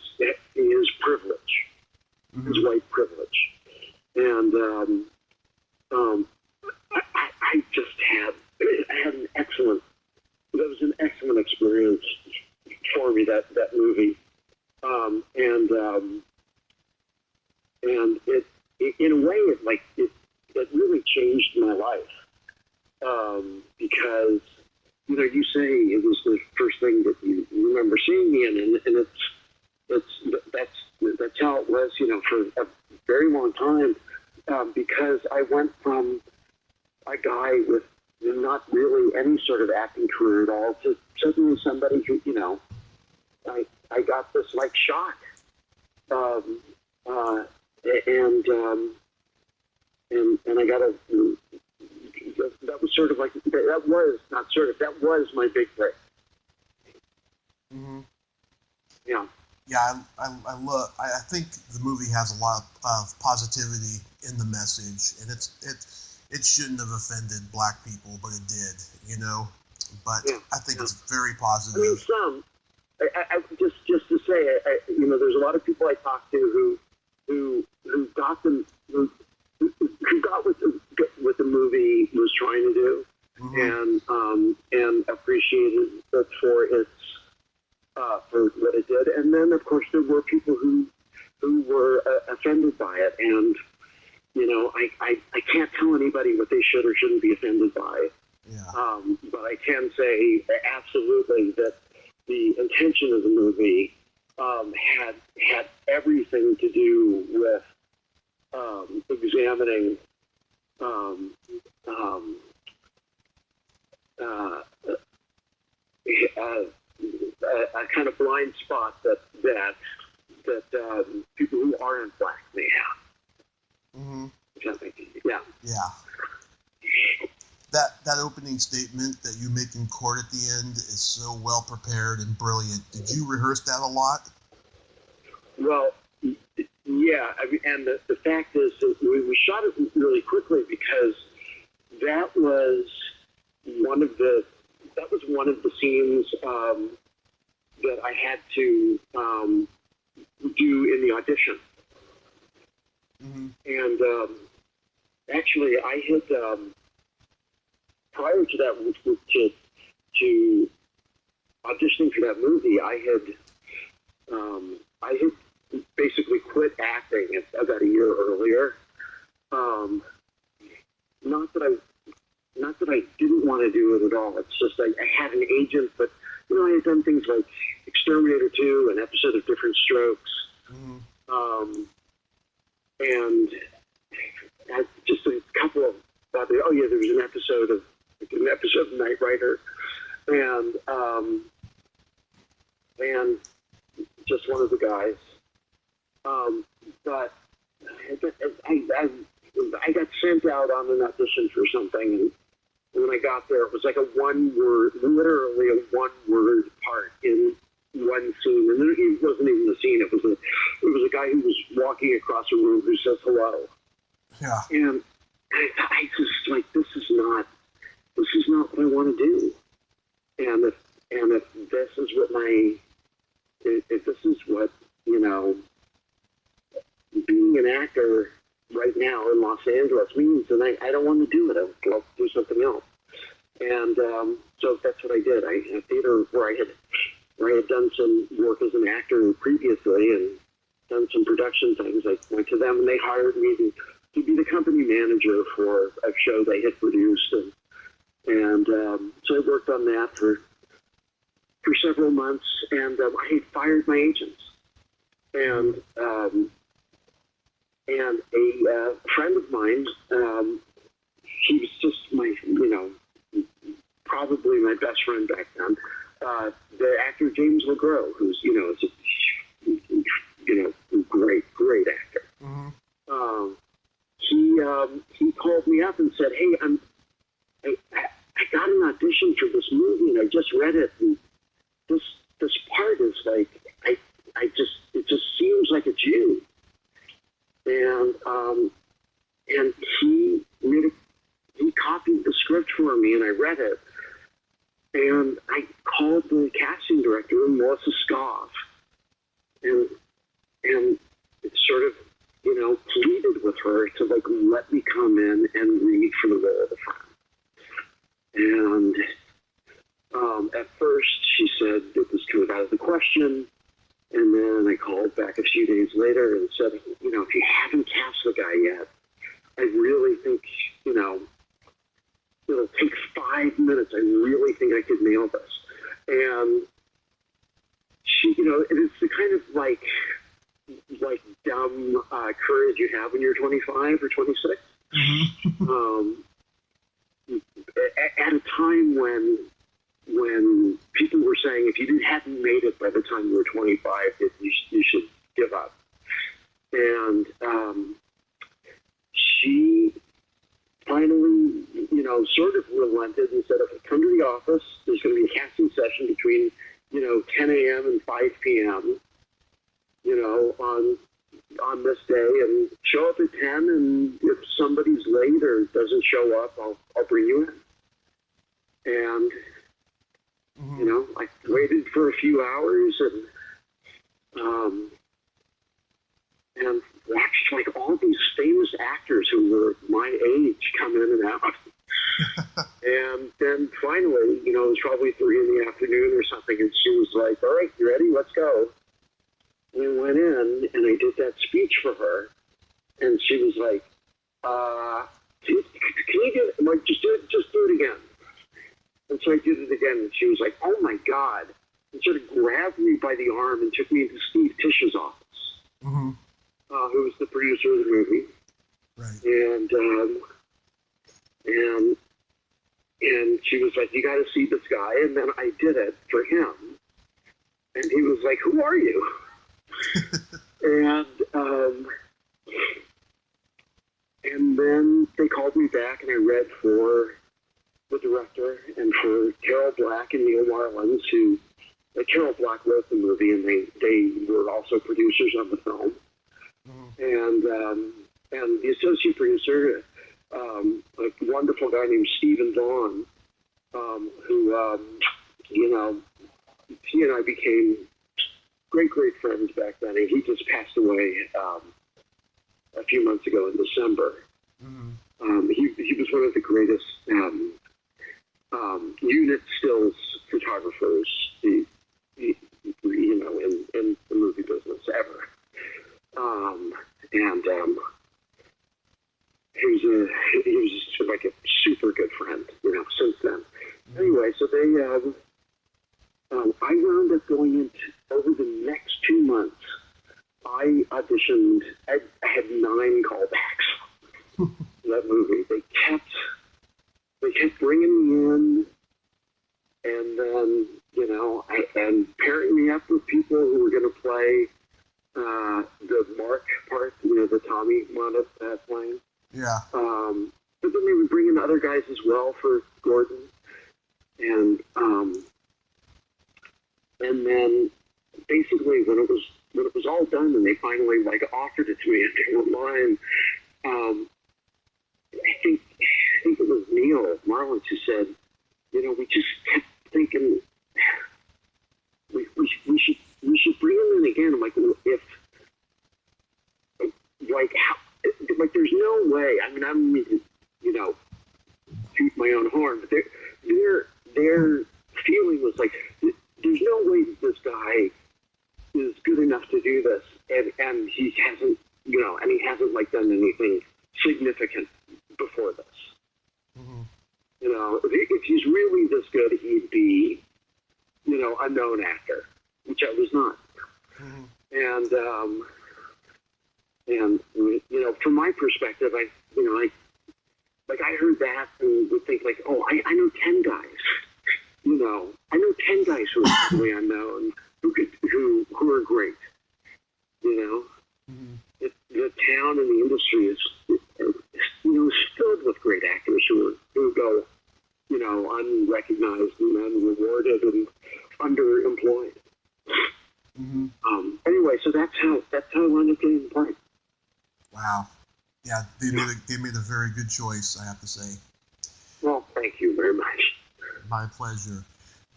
privilege, his white privilege. And I just had an excellent. That was an excellent experience for me. That movie, and it in a way it really changed my life, because you say it was the first thing that you remember seeing me in, and that's how it was, for a very long time, because I went from a guy with not really any sort of acting career at all to suddenly somebody who, I got this shot, and I got that was sort of that was my big break. Mm-hmm. Yeah. Yeah, I think the movie has a lot of positivity in the message, and it shouldn't have offended black people, but it did, But yeah. I think it's very positive. I mean, I just to say, there's a lot of people I talk to who got them who got what the movie was trying to do, and appreciated it for its for what it did, and then of course there were people who were offended by it, and I can't tell anybody what they should or shouldn't be offended by. Yeah. But I can say absolutely that the intention of the movie had everything to do with examining a kind of blind spot that people who aren't black may have. Mm-hmm. Yeah. Yeah. That opening statement that you make in court at the end is so well prepared and brilliant. Did you rehearse that a lot? Well, yeah. I mean, and the fact is that we shot it really quickly because that was one of the scenes that I had to do in the audition. Mm-hmm. And actually, I had prior to that, to auditioning for that movie, I had basically quit acting about a year earlier. Not that I didn't want to do it at all. It's just I had an agent, but I had done things like Exterminator 2, an episode of Different Strokes, and just a couple of there was an episode of Knight Rider, and just one of the guys. But I got sent out on an audition for something, and when I got there, it was like literally a one-word part in one scene, and it wasn't even the scene. It was a guy who was walking across a room who says hello. Yeah. And I just like, this is not what I want to do. And if this is what being an actor right now in Los Angeles means, then I don't want to do it. I'll do something else. And so that's what I did. I had theater where I had done some work as an actor previously and done some production things. I went to them and they hired me to be the company manager for a show they had produced, and so I worked on that for several months, and I had fired my agents, and a friend of mine, he was just my, probably my best friend back then, the actor James LeGros, who's, is a great actor. Mm-hmm. He called me up and said, "Hey, I got an audition for this movie, and I just read it, and this part is like, it just seems like a Jew." And he copied the script for me, and I read it, and I called the casting director, Melissa Scoff, and it sort of, pleaded with her to let me come in and read for the role of the friend. And at first she said it was kind of out of the question. And then I called back a few days later and said, if you haven't cast the guy yet, I really think, it'll take 5 minutes. I really think I could nail this. And she, it's the kind of like dumb courage you have when you're 25 or 26. Mm-hmm. At a time when people were saying if you hadn't made it by the time you were 25, that you should give up. And she finally, sort of relented and said, if I come to the office, there's going to be a casting session between, 10 a.m. and 5 p.m., on this day, and show up at 10, and if somebody's late or doesn't show up, I'll bring you in. And, I waited for a few hours, and watched like all these famous actors who were my age come in and out. And then finally, it was probably 3 in the afternoon or something, and she was like, all right, you ready? Let's go. And I went in, and I did that speech for her, and she was like, can you do it? I'm like, just do it again. And so I did it again, and she was like, oh my God, and sort of grabbed me by the arm and took me into Steve Tish's office, mm-hmm. Who was the producer of the movie. Right. And she was like, you got to see this guy. And then I did it for him. And he was like, who are you? And then they called me back, and I read for the director and for Carol Black and Neil Marlins, who Carol Black wrote the movie, and they were also producers on the film. Mm-hmm. And the associate producer, a wonderful guy named Stephen Vaughn, who he and I became great friends back then, and he just passed away a few months ago in December. Mm-hmm. He was one of the greatest unit stills photographers, in the movie business ever. He was like a super good friend, since then. Mm-hmm. Anyway, so they, I wound up going into, over the next 2 months, I auditioned, I had 9 callbacks for that movie. They kept bringing me in, and then, and pairing me up with people who were going to play the Mark part, the Tommy wound up playing. Yeah. But then they would bring in other guys as well for Gordon. And then basically when it was all done and they finally offered it to me and they were mine, I think it was Neil Marlins who said, we just kept thinking we should bring him in again. I'm like, if there's no way. I mean, I don't mean to, toot my own horn, but their feeling was like, there's no way that this guy is good enough to do this, and he hasn't, done anything significant before this. Mm-hmm. If he's really this good, he'd be, a known actor, which I was not. Mm-hmm. And from my perspective, I heard that and would think I know 10 guys. I know 10 guys who are totally unknown who are great. Mm-hmm. The town and the industry is filled with great actors who go unrecognized and unrewarded and underemployed. Mm-hmm. Anyway, so that's how I wound up getting the part. Wow. Yeah, they made a very good choice, I have to say. Well, thank you very much. My pleasure.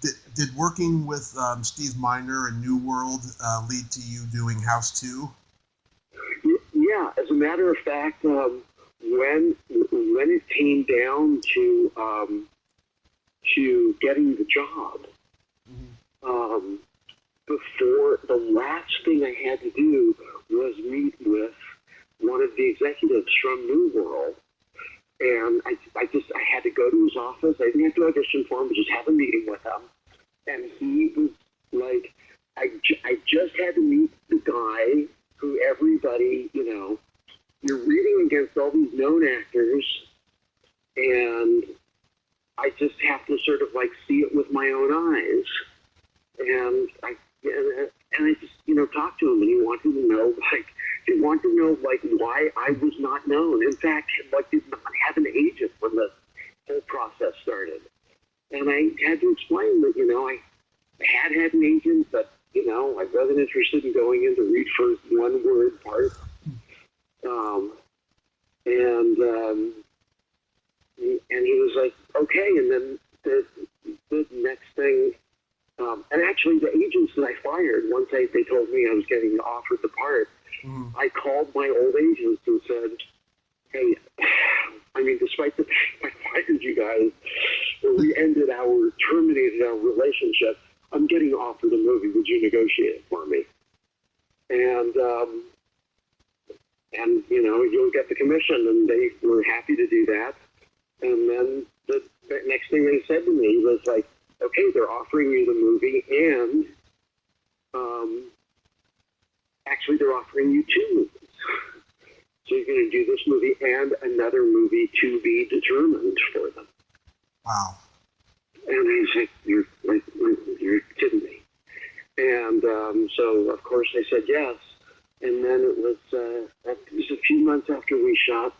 Did working with Steve Miner and New World lead to you doing House 2? Yeah, as a matter of fact, when it came down to to getting the job, before the last thing I had to do was meet with one of the executives from New World. And I had to go to his office. I didn't have to audition for him, but just have a meeting with him. And he was like, I just had to meet the guy who everybody, you're reading against all these known actors, and I just have to sort of like see it with my own eyes. And I just, talked to him, and he wanted to know, why I was not known. In fact, did not have an agent when the whole process started. And I had to explain that, I had an agent, but, I wasn't interested in going in to read for one-word part. And he was like, okay. And then the next thing, and actually the agents that I fired, once they told me I was getting offered the part, I called my old agents and said, hey, despite the fact I fired you guys, we terminated our relationship, I'm getting offered a movie. Would you negotiate it for me? And you'll get the commission. And they were happy to do that. And then the next thing they said to me was like, okay, they're offering you the movie, and actually they're offering you 2 movies. So you're going to do this movie and another movie to be determined for them. Wow. And I was like, you're kidding me. And so, of course, I said yes. And then it was a few months after we shot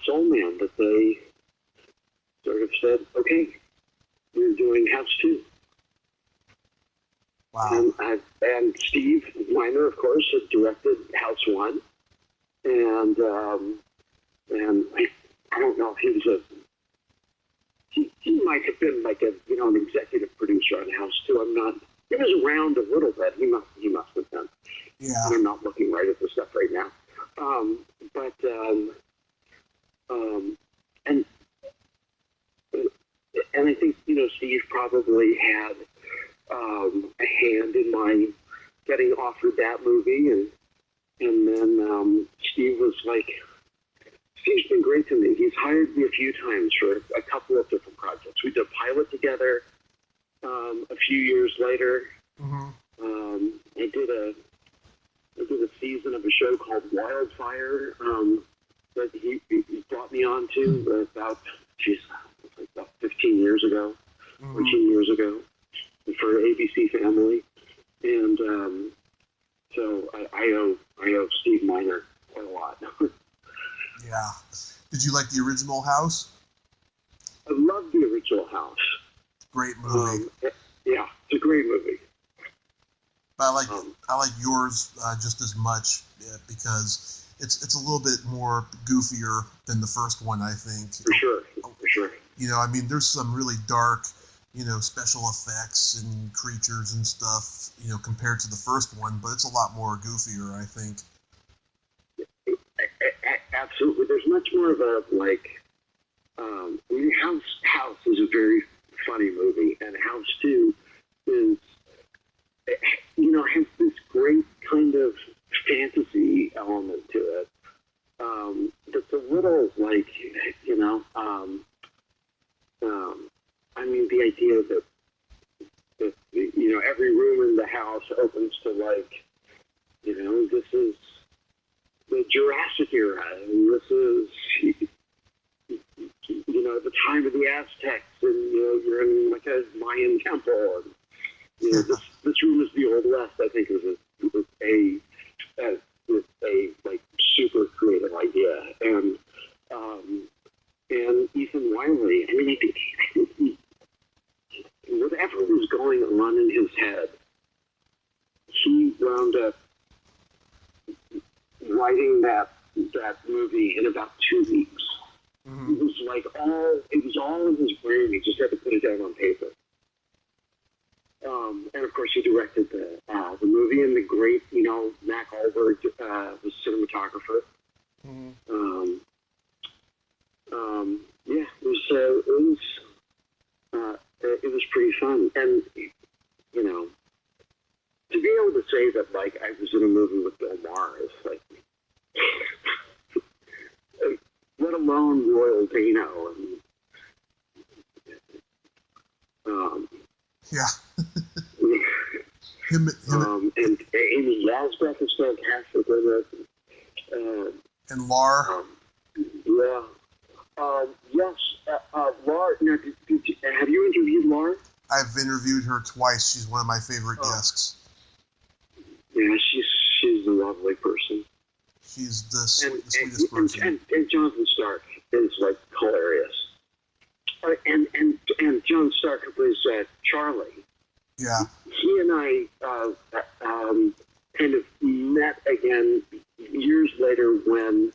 Soul Man that they sort of said, okay, we're doing House 2. Wow. And Steve Weiner, of course, had directed House 1. And I don't know if he was he might have been like an executive producer on House 2. I'm not, he was around a little bit. He must have been. Yeah. I'm not looking right at the stuff right now. And I think, Steve probably had a hand in my getting offered that movie. And then Steve was like, Steve's been great to me. He's hired me a few times for a couple of different projects. We did a pilot together a few years later. I did a season of a show called Wildfire that he brought me on to about 15 years ago, 14 years ago, for ABC Family. And so I owe Steve Miner quite a lot. Yeah. Did you like the original House? I love the original House. Great movie. Yeah, it's a great movie. I like yours just as much because it's a little bit more goofier than the first one, I think. For sure. There's some really dark, special effects and creatures and stuff, compared to the first one, but it's a lot more goofier, I think. Absolutely. There's much more of a, House is a very funny movie, and House 2 is, has this great kind of fantasy element to it. That's a little the idea that every room in the house opens to this is the Jurassic era, and this is the time of the Aztecs, and you're in a Mayan temple, and this room is the Old West. I think is a super creative idea, and Ethan Wiley. I think whatever was going on in his head, he wound up writing that movie in about 2 weeks. It was all in his brain. He just had to put it down on paper. And of course, he directed the movie, and the great, Mac Allberg was cinematographer. So it was pretty fun. And, you know, to be able to say that, like, I was in a movie with Bill Maher is like, let alone Royal Dano and Yeah. and Amy Yazbek is fantastic with it. And Lar. Yeah. Yes. Lar. Now, have you interviewed Lar? I've interviewed her twice. She's one of my favorite guests. Yeah, she's a lovely person. She's the sweetest person. And Jonathan Stark is like hilarious. And John Stark, who plays Charlie. Yeah. He and I kind of met again years later when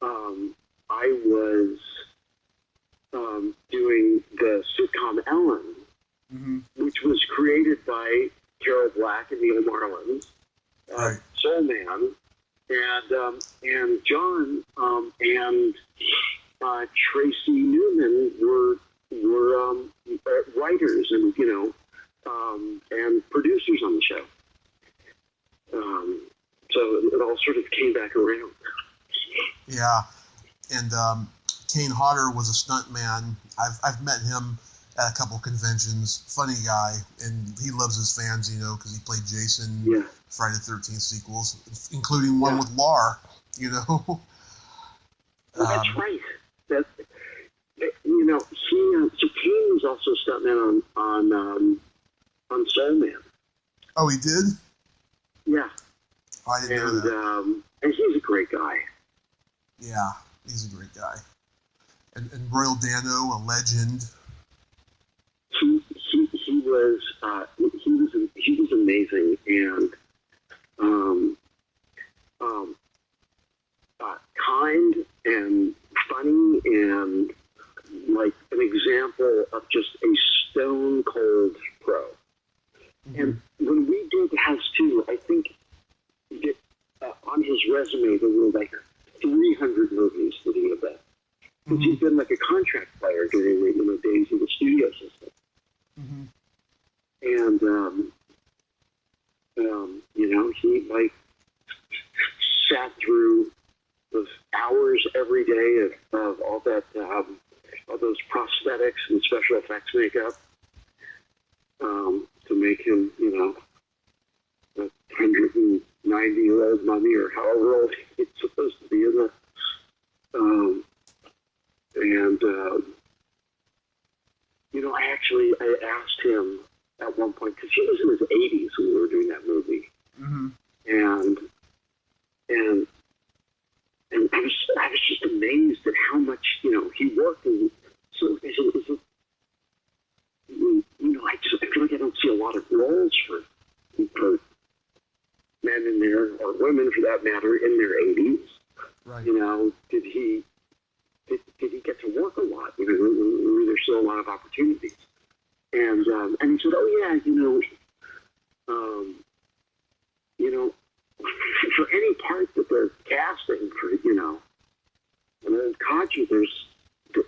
I was doing the sitcom Ellen, mm-hmm. which was created by Carol Black and Neil Marlin, right. Soul Man, and John and Tracy Newman were writers and and producers on the show. So it all sort of came back around. Yeah, and Kane Hodder was a stuntman. I've met him at a couple conventions. Funny guy, and he loves his fans, because he played Jason, Friday the 13th sequels, including one with Lar, Well, that's right. So Kane was also a stuntman on Soul Man. Oh, he did? Yeah. Oh, I didn't know that. And he's a great guy. Yeah, he's a great guy. And Royal Dano, a legend. He was amazing and kind and funny and like an example of just a stone cold pro. Mm-hmm. And when we did House 2, I think on his resume there were like 300 movies that he had done. Because he'd been like a contract player during the days of the studio system. Mm-hmm. And, he like sat through those hours every day of all that, all those prosthetics and special effects makeup to make him, a 190-year-old mummy or however old he's supposed to be in the, I asked him at one point, because he was in his 80s when we were doing that movie. Mm-hmm. And I was just amazed at how much, he worked. And so, I feel like I don't see a lot of roles for men in their, or women for that matter, in their 80s. Right. Did he get to work a lot? There's still a lot of opportunities. And he said, oh yeah, for any part that they're casting for, an old codger, there's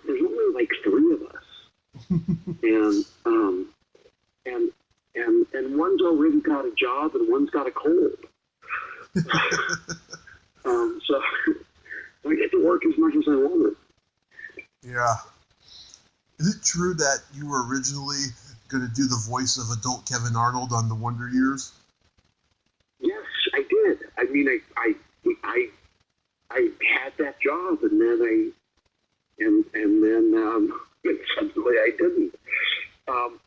only like 3 of us. and one's already got a job and one's got a cold. So I get to work as much as I wanted. Yeah. Is it true that you were originally going to do the voice of adult Kevin Arnold on The Wonder Years? Yes, I did. I mean, I had that job, and then suddenly I didn't.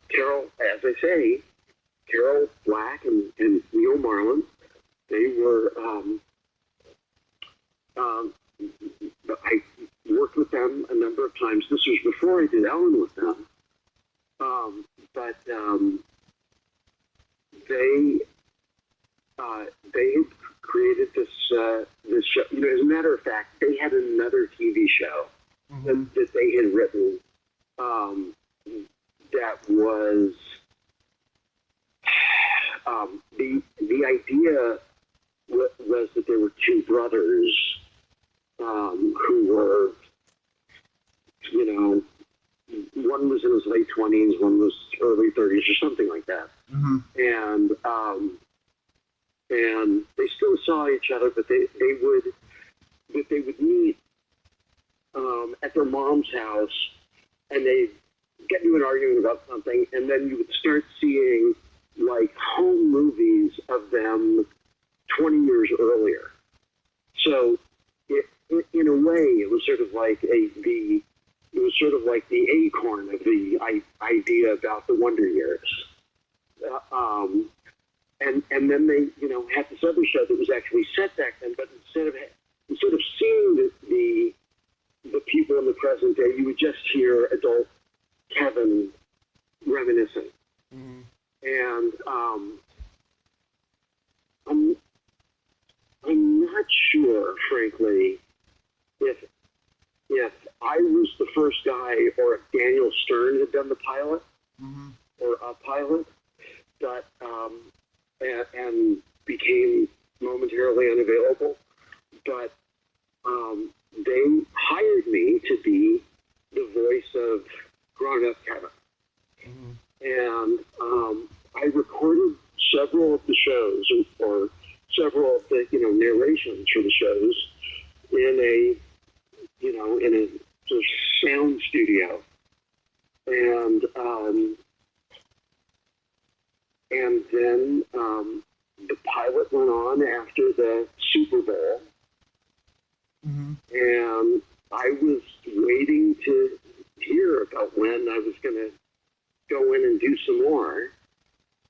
Carol, as I say, Carol Black and Neil Marlin, they were. I worked with them a number of times. This was before I did Ellen with them. But they had created this show. As a matter of fact, they had another TV show that they had written that was the idea was that there were 2 brothers who were, one was in his late 20s, one was early 30s, or something like that. Mm-hmm. And they still saw each other, but they would meet at their mom's house, and they'd get into an argument about something, and then you would start seeing like home movies of them 20 years earlier. So in a way, it was sort of like the acorn of the idea about the Wonder Years. And then they, had this other show that was actually set back then, but instead of seeing the people in the present day, you would just hear adult Kevin reminiscing. Mm-hmm. And I'm not sure, frankly, if I was the first guy or if Daniel Stern had done the pilot, mm-hmm. or a pilot, but and became momentarily unavailable. But they hired me to be the voice of grown-up Kevin. Mm-hmm. And I recorded several of the shows, or several of the narrations for the shows in a sort of sound studio, and then the pilot went on after the Super Bowl, mm-hmm. and I was waiting to hear about when I was going to go in and do some more,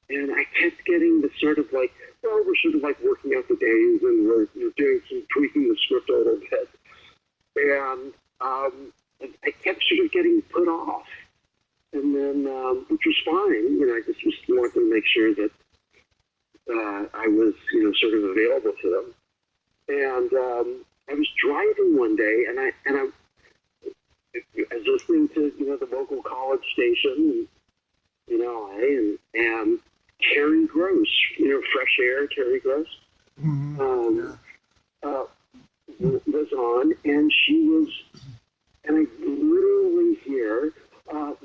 and I kept getting the sort of like, well, we're sort of like working out the days, and we're doing some tweaking the script a little bit, and I kept sort of getting put off, and then, which was fine, I just wanted to make sure that I was, sort of available to them, and I was driving one day, and I was listening to, the local college station in LA, and Terry Gross, Fresh Air, Terry Gross, Mm-hmm. was on, and she was, and I literally hear,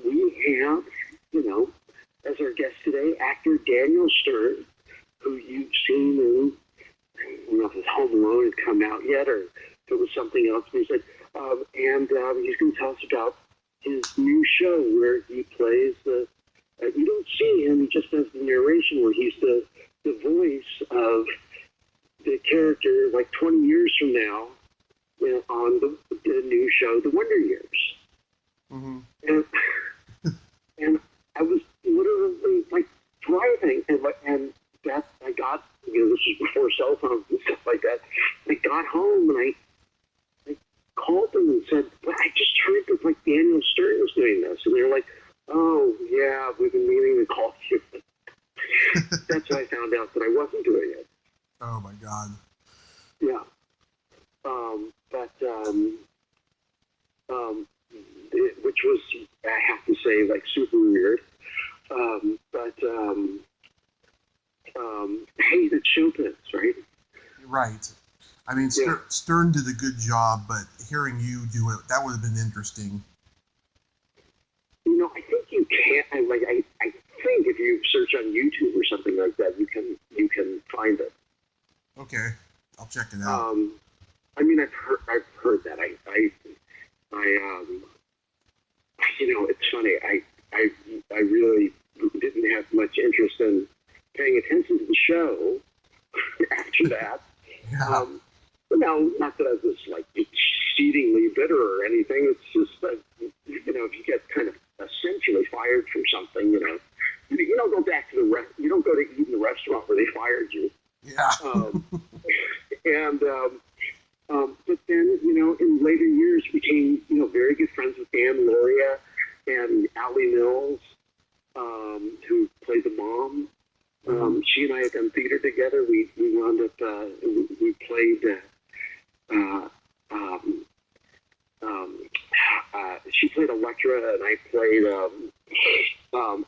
we have, as our guest today, actor Daniel Stern, who you've seen in, I don't know if his Home Alone had come out yet, or if it was something else, but he said, and he's going to tell us about his new show where he plays the, you don't see him, he just does the narration where he's the voice of the character like 20 years from now, on the new show, The Wonder Years. Mm-hmm. And I was literally like driving, and that I got, this was before cell phones and stuff like that. I got home and I called them and said, well, I just heard that like Daniel Stern was doing this, and they were like, oh yeah, we've been meaning to call you. That's how I found out that I wasn't doing it. Oh my God. Yeah. Which was, I have to say, like super weird. Hey, that's showbiz, right? Right. I mean, Stern did a good job, but hearing you do it, that would have been interesting. I think you can't. I think if you search on YouTube or something like that, you can find it. Okay, I'll check it out. I mean, I've heard that. It's funny. I really didn't have much interest in paying attention to the show after that. Yeah. But no, not that I was like exceedingly bitter or anything. It's just that if you get kind of essentially fired from something, you don't go back to you don't go to eat in the restaurant where they fired you. Yeah. But then, in later years became, very good friends with Dan Loria and Allie Mills, who played the mom. She and I had done theater together. We wound up, we played, she played Electra and I played,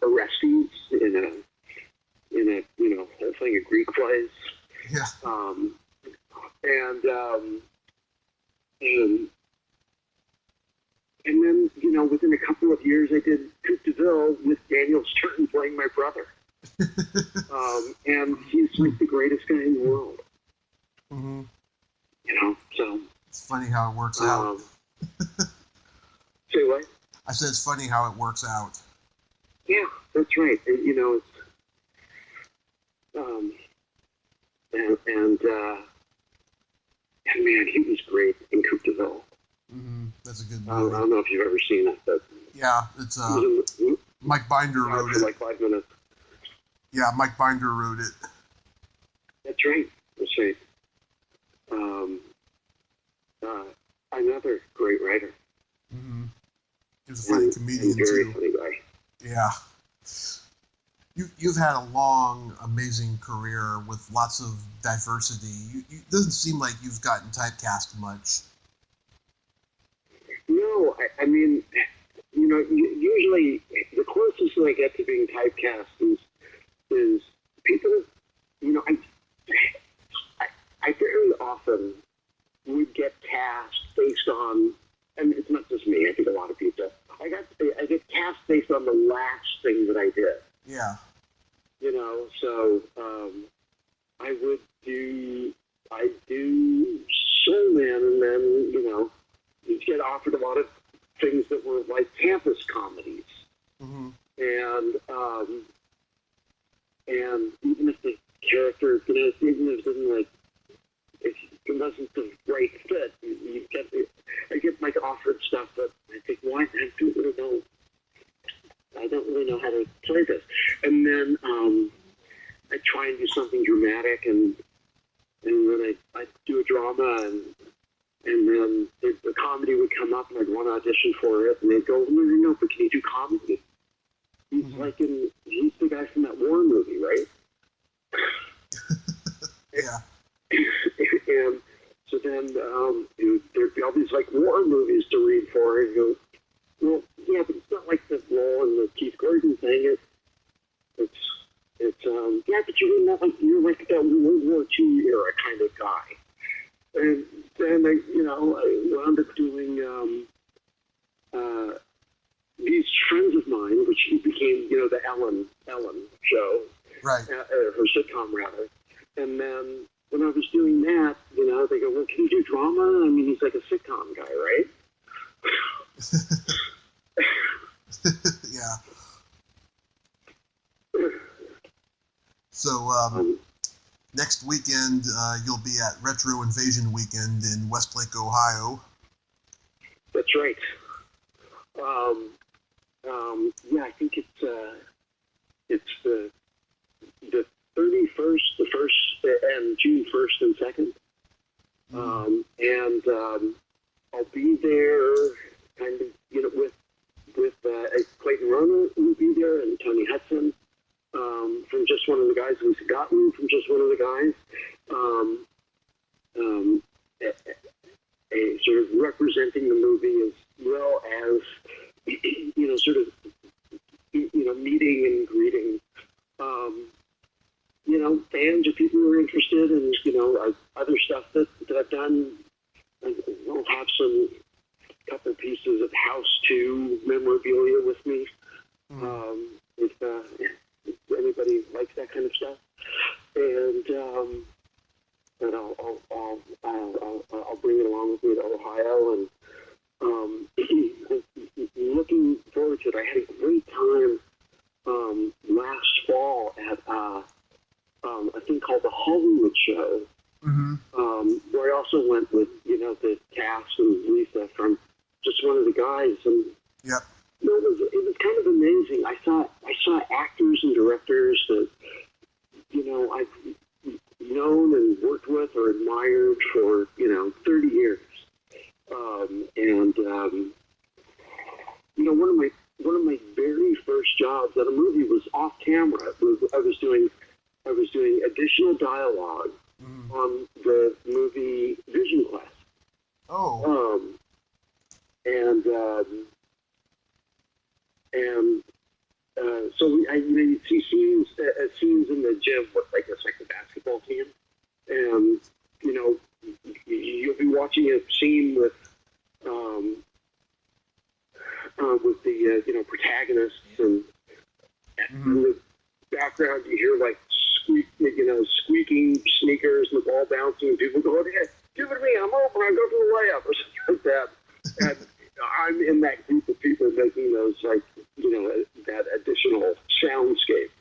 Orestes in a whole thing of Greek plays. Yeah. And then, within a couple of years, I did Coupe de Ville with Daniel Stern playing my brother. And he's like the greatest guy in the world. Mm-hmm. So. It's funny how it works out. Say what? I said it's funny how it works out. Yeah, that's right. And, and man, he was great in Coupe de Ville. Mm-hmm. That's a good movie. I don't know if you've ever seen it, but yeah, it's Mike Binder wrote it. For like 5 minutes. Yeah, Mike Binder wrote it. That's right. That's right. Another great writer. Mm-hmm. He was a funny comedian very too. Funny guy. Yeah. You've had a long, amazing career with lots of diversity. It doesn't seem like you've gotten typecast much. No, I mean, usually the closest that I get to being typecast is people, I very often would get cast based on, and it's not just me, I think a lot of people, I get cast based on the last thing that I did. Yeah. So I do Soul Man, and then, you get offered a lot of things that were like campus comedies. Mm-hmm. And even if the character, even if it doesn't if it wasn't the right fit, I get like offered stuff that I think, well, I don't really know how to play this. And then I try and do something dramatic, and then I do a drama, and then the comedy would come up, and I'd want to audition for it, and they'd go, no, but can you do comedy? He's he's the guy from that war movie, right? Yeah. And so then there'd be all these like war movies to read for, and you go, well, yeah, but it's not like the role in the Keith Gordon thing. It's yeah, but you're like that World War II era kind of guy. And then I wound up doing these friends of mine, which became the Ellen show, right? Her sitcom rather. And then when I was doing that, they go, well, can you do drama? I mean, he's like a sitcom guy, right? Yeah. So next weekend, you'll be at Retro Invasion Weekend in Westlake, Ohio. That's right. Yeah, I think it's the 31st, the 1st, and June 1st and 2nd. And I'll be there kind of, with Clayton Rona will be there, and Tony Hudson, from Just One of the Guys, Lisa Gottlieb from Just One of the Guys, sort of representing the movie as well as, sort of, meeting and greeting, fans or people who are interested in, other stuff that I've done. I'll have some couple pieces of House 2 memorabilia with me. If anybody likes that kind of stuff, and I'll bring it along with me to Ohio, and looking forward to it. I had a great time last fall at a thing called the Hollywood Show, where I also went with the cast and Lisa from Just One of the Guys, and yep. It was kind of amazing. I saw actors and directors that I've known and worked with or admired for 30 years, and one of my very first jobs at a movie was off camera. I was doing additional dialogue on the movie Vision Quest. Oh. So you see scenes in the gym with like the basketball team, and you'll be watching a scene with with the protagonists, and in the background you hear like squeaking sneakers and the ball bouncing, and people going, "Hey, give it to me, I'm open, I go for the layup," or something like that. And I'm in that group of people making those, like, that additional soundscape.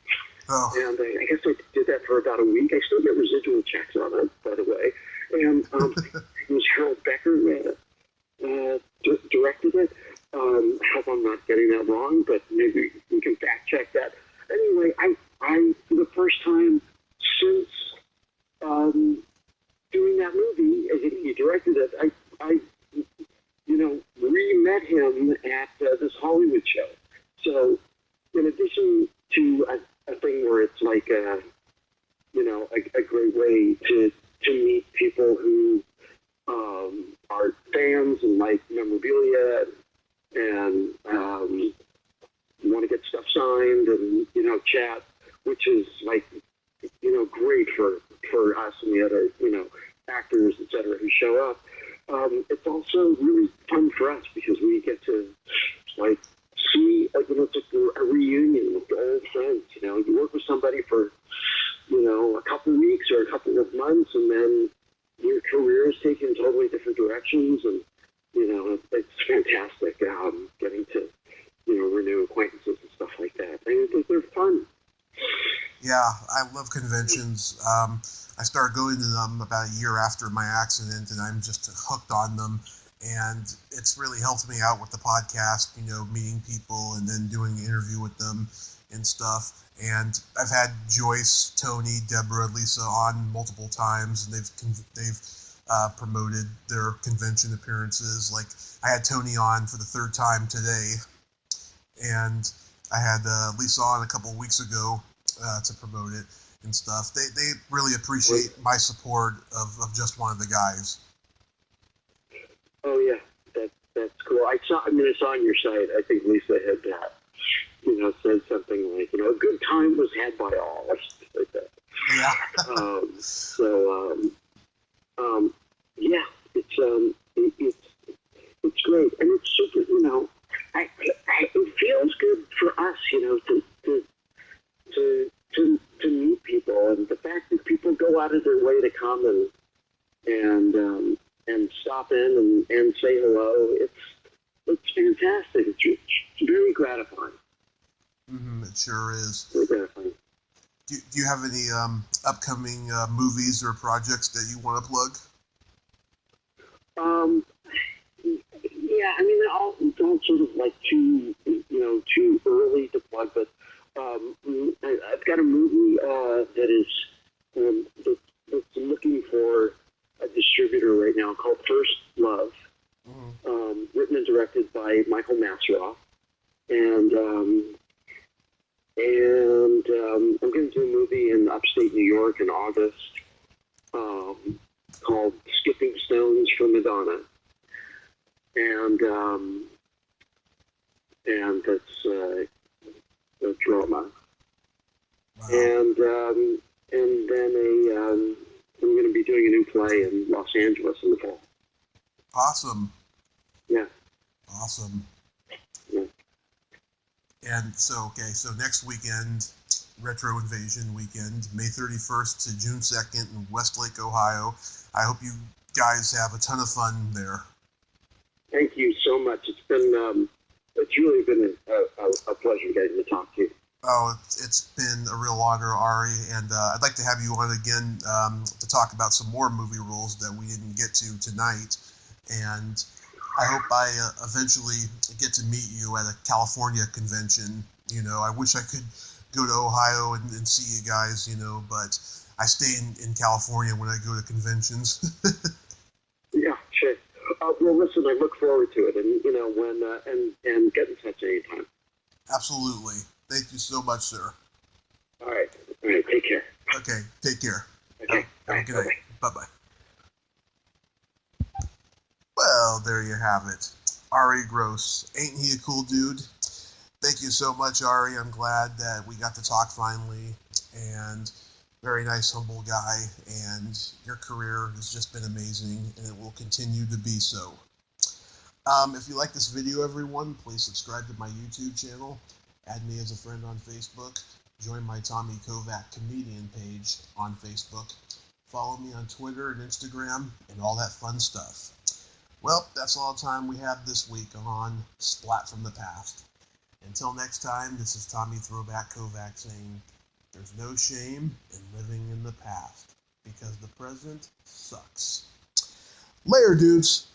Oh. And I guess I did that for about a week. I still get residual checks on it, by the way. And it was Harold Becker directed it. I hope I'm not getting that wrong, but maybe we can fact check that. Anyway, I for the first time since doing that movie, he directed it, I re-met him at this Hollywood show. So, in addition to a thing where it's like a great way to meet people who are fans and like memorabilia and want to get stuff signed and chat, which is like great for us and the other actors, etc., who show up. It's also really fun for us because we get to like see it's like a reunion with old friends. You work with somebody for a couple of weeks or a couple of months, and then your career is taking totally different directions, and it's fantastic getting to renew acquaintances and stuff like that. They're fun. Yeah, I love conventions. I started going to them about a year after my accident, and I'm just hooked on them. And it's really helped me out with the podcast, meeting people and then doing an interview with them and stuff. And I've had Joyce, Tony, Deborah, Lisa on multiple times, and they've promoted their convention appearances. Like, I had Tony on for the third time today, and I had Lisa on a couple of weeks ago to promote it and stuff. They really appreciate my support of Just One of the Guys. Oh yeah, that's cool. I saw on your site. I think Lisa had said something like, a good time was had by all, or something like that. Yeah. Yeah, it's great, and it's super. It feels good for us, to meet people, and the fact that people go out of their way to come and stop in and say hello. It's fantastic. It's very gratifying. Mm-hmm, it sure is. Very gratifying. Do you have any upcoming movies or projects that you want to plug? Yeah, it's all sort of like too early to plug, but I've got a movie that is that's looking for a distributor right now called First Love, written and directed by Michael Masseroff, and I'm going to do a movie in upstate New York in August called Skipping Stones for Madonna, and that's a drama, Wow. and then I'm going to be doing a new play in Los Angeles in the fall. Awesome. Yeah. Awesome. Yeah. And so next weekend, Retro Invasion weekend, May 31st to June 2nd in Westlake, Ohio. I hope you guys have a ton of fun there. Thank you so much. It's really been a pleasure getting to talk to you. Oh, it's been a real honor, Ari, and I'd like to have you on again to talk about some more movie roles that we didn't get to tonight. And I hope I eventually get to meet you at a California convention. I wish I could go to Ohio and see you guys, but I stay in California when I go to conventions. Yeah, sure. Well, listen, I look forward to it, and and get in touch anytime. Absolutely. Thank you so much, sir. All right. Take care. Okay, take care. Okay. Have a good night. Bye-bye. Well, there you have it. Arye Gross. Ain't he a cool dude? Thank you so much, Ari. I'm glad that we got to talk finally. And very nice, humble guy. And your career has just been amazing, and it will continue to be so. If you like this video, everyone, please subscribe to my YouTube channel, add me as a friend on Facebook, join my Tommy Kovac comedian page on Facebook, follow me on Twitter and Instagram, and all that fun stuff. Well, that's all the time we have this week on Splat from the Past. Until next time, this is Tommy Throwback Kovac saying, there's no shame in living in the past, because the present sucks. Later, dudes.